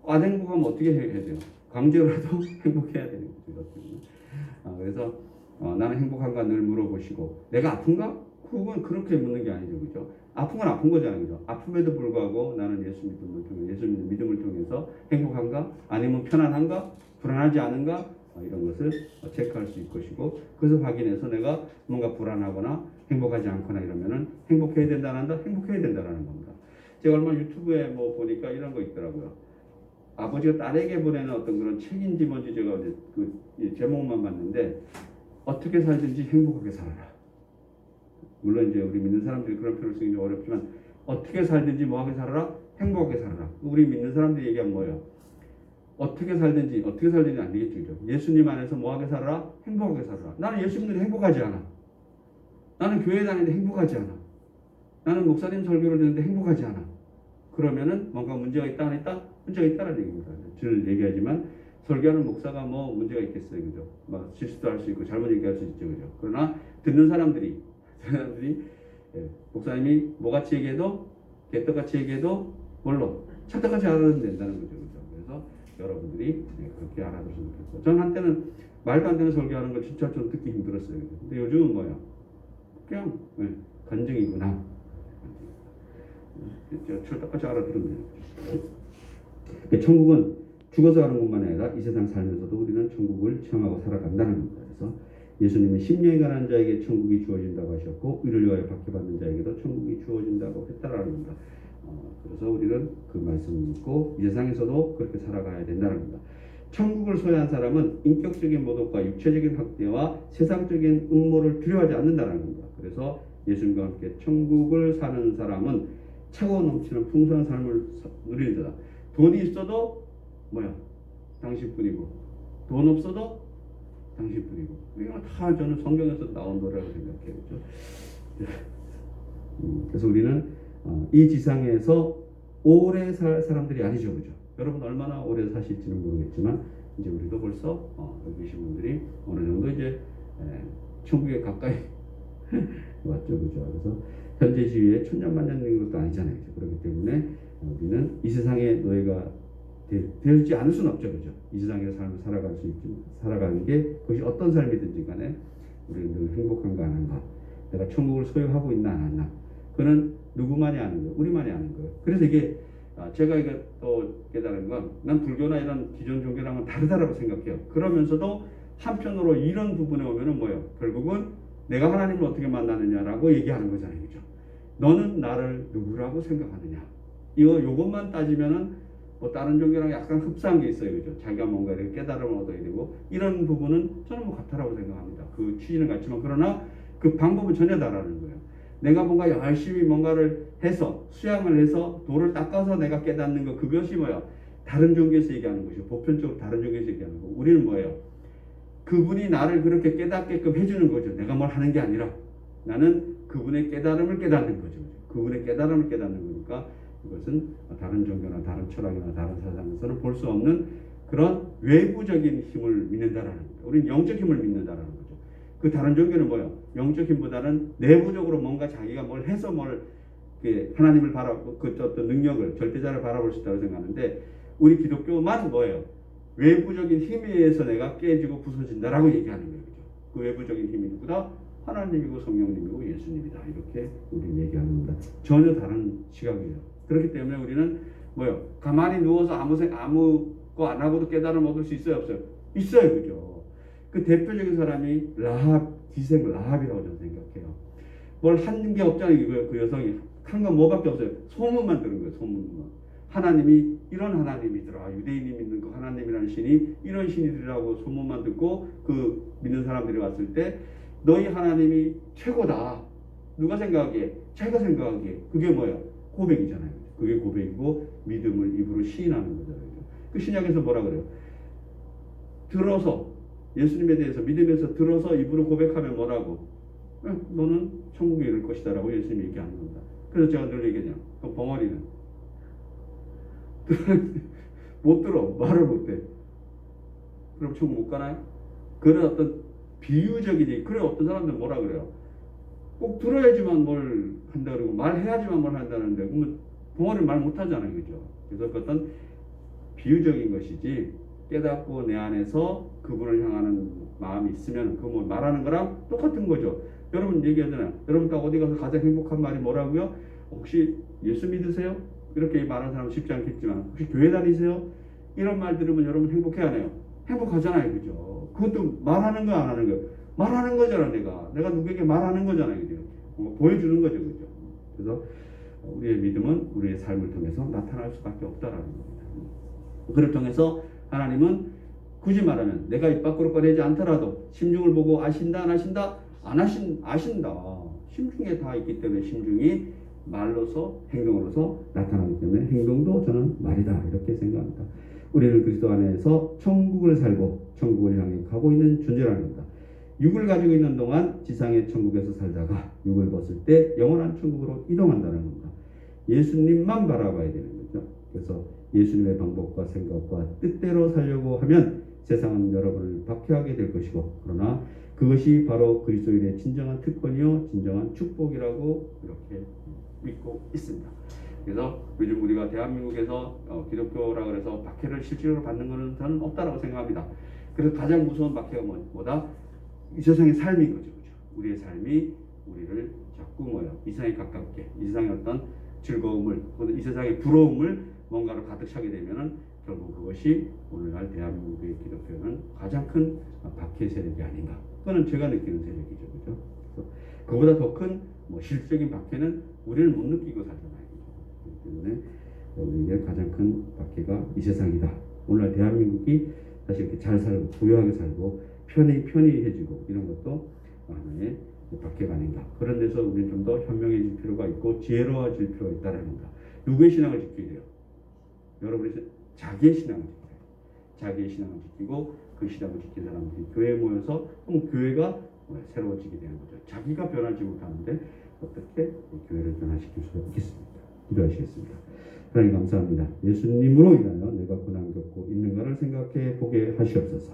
안 행복하면 어떻게 해야 돼요? 강제로라도 행복해야 되는 거죠. 그래서 나는 행복한가 늘 물어보시고 내가 아픈가? 그건 그렇게 묻는 게 아니죠, 그죠? 아픈 건 아픈 거잖아요, 그죠? 아픔에도 불구하고 나는 예수 믿음을 통해서 행복한가? 아니면 편안한가? 불안하지 않은가? 이런 것을 체크할 수 있을 것이고, 그것을 확인해서 내가 뭔가 불안하거나 행복하지 않거나 이러면은 행복해야 된다는 한다? 행복해야 된다는 겁니다. 제가 얼마 유튜브에 뭐 보니까 이런 거 있더라고요. 아버지가 딸에게 보내는 어떤 그런 책인지 뭔지 제가 그 제목만 봤는데, 어떻게 살든지 행복하게 살아라. 물론 이제 우리 믿는 사람들이 그런 표현을 쓰기 좀 어렵지만, 어떻게 살든지 뭐하게 살아라? 행복하게 살아라. 우리 믿는 사람들이 얘기한 뭐예요? 어떻게 살든지 안 되겠죠. 예수님 안에서 뭐하게 살아라? 행복하게 살아라. 나는 예수 믿는데 행복하지 않아. 나는 교회 다니는데 행복하지 않아. 나는 목사님 설교를 듣는데 행복하지 않아. 그러면은 뭔가 문제가 있다 안 있다? 문제가 있다는 얘기입니다. 늘 얘기하지만 설교하는 목사가 뭐 문제가 있겠어요, 그죠? 막 실수도 할 수 있고 잘못 얘기할 수 있죠, 그죠? 그러나 듣는 사람들이 목사님이 뭐같이 얘기해도 개떡같이 얘기해도 뭘로 찰떡같이 알아들으면 된다는 거죠, 그죠? 그래서 여러분들이 그렇게 알아들으시면 좋겠고, 저는 한때는 말도 안 되는 설교하는 걸 진짜 좀 듣기 힘들었어요. 그죠? 근데 요즘은 뭐야? 그냥 간증이구나. 찰떡같이 알아들으면 돼요. 천국은 죽어서 가는 것만 아니라 이 세상 살면서도 우리는 천국을 체험하고 살아간다는 겁니다. 그래서 예수님은 심령이 가난한 자에게 천국이 주어진다고 하셨고, 의를 위하여 박해받는 자에게도 천국이 주어진다고 했다라는 겁니다. 그래서 우리는 그 말씀을 믿고 이 세상에서도 그렇게 살아가야 된다는 겁니다. 천국을 소유한 사람은 인격적인 모독과 육체적인 학대와 세상적인 음모를 두려워하지 않는다는 겁니다. 그래서 예수님과 함께 천국을 사는 사람은 차고 넘치는 풍성한 삶을 누리는 자다. 돈이 있어도 뭐야? 당신뿐이고, 돈 없어도 당신뿐이고. 이거 다 저는 성경에서 나온 노래라고 생각해요. 그렇죠? 그래서 우리는 이 지상에서 오래 살 사람들이 아니죠, 그죠? 여러분 얼마나 오래 사실지는 모르겠지만 이제 우리도 벌써 여기 계신 분들이 어느 정도 이제 천국에 가까이 왔죠, 그죠? 그래서 현재 지위에 천년만년인 것도 아니잖아요, 그죠? 그렇기 때문에 우리는 이 세상의 노예가 되지 않을 수는 없죠, 그죠? 이 세상의 삶을 살아가는 게 그것이 어떤 삶이든지 간에 우리는 늘 행복한가 안 한가, 내가 천국을 소유하고 있나 안 하나, 그는 누구만이 아는 거예요? 우리만이 아는 거예요. 그래서 이게 제가 이게 또 깨달은 건, 난 불교나 이런 기존 종교랑은 다르다라고 생각해요. 그러면서도 한편으로 이런 부분에 오면은 뭐예요? 결국은 내가 하나님을 어떻게 만나느냐라고 얘기하는 거잖아요, 그죠? 너는 나를 누구라고 생각하느냐? 요것만 따지면은 뭐 다른 종교랑 약간 흡사한 게 있어요, 그죠? 자기가 뭔가 이렇게 깨달음을 얻어야 되고, 이런 부분은 저는 뭐 같다라고 생각합니다. 그 취지는 같지만, 그러나 그 방법은 전혀 다르는 거예요. 내가 뭔가 열심히 뭔가를 해서 수양을 해서 돌을 닦아서 내가 깨닫는 거, 그것이 뭐야? 다른 종교에서 얘기하는 것이고, 보편적으로 다른 종교에서 얘기하는 거고, 우리는 뭐예요? 그분이 나를 그렇게 깨닫게끔 해주는 거죠. 내가 뭘 하는 게 아니라 나는 그분의 깨달음을 깨닫는 거죠. 그분의 깨달음을 깨닫는 거니까, 이것은 다른 종교나 다른 철학이나 다른 사상에서는 볼 수 없는 그런 외부적인 힘을 믿는다라는 거예요. 우리는 영적 힘을 믿는다라는 거죠. 그 다른 종교는 뭐예요? 영적 힘보다는 내부적으로 뭔가 자기가 뭘 해서 뭘 하나님을 그 어떤 능력을, 절대자를 바라볼 수 있다고 생각하는데, 우리 기독교만 뭐예요? 외부적인 힘에 의해서 내가 깨지고 부서진다라고 얘기하는 거예요. 그죠? 그 외부적인 힘이 누구다? 하나님이고 성령님이고 예수님이다. 이렇게 우리는 얘기하는 겁니다. 전혀 다른 시각이에요. 그렇기 때문에 우리는 뭐요? 가만히 누워서 아무 거 안 하고도 깨달음 얻을 수 있어요, 없어요? 있어요, 그죠? 그 대표적인 사람이 기생 라합이라고 저는 생각해요. 뭘 한 게 없잖아요. 그 여성이 한 건 뭐밖에 없어요. 소문만 들은 거예요, 소문만. 하나님이 이런 하나님이더라. 유대인이 믿는 그 하나님이라는 신이 이런 신이더라고 소문만 듣고 그 믿는 사람들이 왔을 때, 너희 하나님이 최고다. 누가 생각하기에? 자기가 생각하기에. 그게 뭐야? 고백이잖아요. 그게 고백이고 믿음을 입으로 시인하는 거잖아요. 그 신약에서 뭐라 그래요? 들어서 예수님에 대해서 믿으면서 들어서 입으로 고백하면 뭐라고? 너는 천국에 이를 것이다 라고 예수님이 얘기하는 겁니다. 그래서 제가 늘 얘기하냐, 그 벙어리는 못 들어, 말을 못해. 그럼 천국 못 가나요? 그런 어떤 비유적인 얘기. 그래, 어떤 사람들은 뭐라 그래요? 꼭 들어야지만 뭘 한다 그러고 말해야지만 뭘 한다는데, 그러면 벙어리는 말 못하잖아요, 그죠? 그래서 그 어떤 비유적인 것이지, 깨닫고 내 안에서 그분을 향하는 마음이 있으면 그 뭐 말하는 거랑 똑같은 거죠. 여러분 얘기하잖아요. 여러분 딱 어디 가서 가장 행복한 말이 뭐라고요? 혹시 예수 믿으세요? 이렇게 말하는 사람은 쉽지 않겠지만, 혹시 교회 다니세요? 이런 말 들으면 여러분 행복해 안 해요? 행복하잖아요, 그죠? 그것도 말하는 거 안 하는 거, 말하는 거잖아. 내가 누구에게 말하는 거잖아요, 그죠? 보여주는 거죠, 그죠? 그래서 우리의 믿음은 우리의 삶을 통해서 나타날 수밖에 없다라는 겁니다. 그를 통해서 하나님은 굳이 말하면 내가 입 밖으로 꺼내지 않더라도 심중을 보고 아신다 안 아신다 아신다. 심중에 다 있기 때문에 심중이 말로서 행동으로서 나타나기 때문에 행동도 저는 말이다 이렇게 생각합니다. 우리는 그리스도 안에서 천국을 살고 천국을 향해 가고 있는 존재라는 겁니다. 육을 가지고 있는 동안 지상의 천국에서 살다가 육을 벗을 때 영원한 천국으로 이동한다는 겁니다. 예수님만 바라봐야 되는 거죠. 그래서 예수님의 방법과 생각과 뜻대로 살려고 하면 세상은 여러분을 박해하게 될 것이고, 그러나 그것이 바로 그리스도인의 진정한 특권이요 진정한 축복이라고 이렇게 믿고 있습니다. 그래서 요즘 우리가 대한민국에서 기독교라 그래서 박해를 실질적으로 받는 것은 저는 없다라고 생각합니다. 그래서 가장 무서운 박해가 뭐다? 이 세상의 삶인 거죠. 그렇죠? 우리의 삶이 우리를 자꾸 이 세상에 가깝게, 이 세상의 어떤 즐거움을, 이 세상의 부러움을 뭔가로 가득 차게 되면은 결국 그것이 오늘날 대한민국의 기독교는 가장 큰 박해 세력이 아닌가. 그거는 제가 느끼는 세력이죠. 그죠? 그보다 더 큰 실질적인 박해는 우리는 못 느끼고 살잖아요. 그렇기 때문에 우리에게 가장 큰 박해가 이 세상이다. 오늘날 대한민국이 사실 이렇게 잘 살고 부유하게 살고 편리해지고 이런 것도 하나의 박해가 아닌가. 그런 데서 우리는 좀 더 현명해질 필요가 있고 지혜로워질 필요가 있다는 겁니다. 누구의 신앙을 지켜야 돼요? 여러분이 자기의 신앙을 지켜야 돼요. 자기의 신앙을 지키고 그 신앙을 지킨 사람들이 교회에 모여서 교회가 새로워지게 되는 거죠. 자기가 변하지 못하는데 어떻게 교회를 변화시킬 수 있겠습니까? 기도하시겠습니다. 하나님 감사합니다. 예수님으로 인하여 내가 고난 겪고 있는가를 생각해 보게 하시옵소서.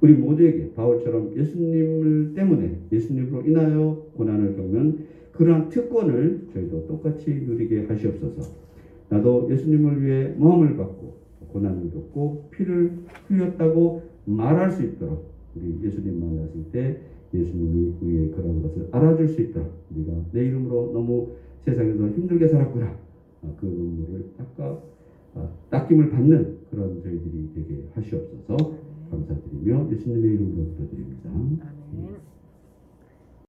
우리 모두에게 바울처럼 예수님을 때문에 예수님으로 인하여 고난을 겪는 그러한 특권을 저희도 똑같이 누리게 하시옵소서. 나도 예수님을 위해 마음을 갖고 고난을 겪고 피를 흘렸다고 말할 수 있도록 우리 예수님 만났을 때 예수님이 우리의 그런 것을 알아줄 수 있도록 우리가 내 이름으로 너무 세상에서 힘들게 살았구나. 그 눈물을 닦임을 받는 그런 저희들이 되게 하시옵소서. 감사드리며 예수님의 이름으로 기도드립니다. 아멘.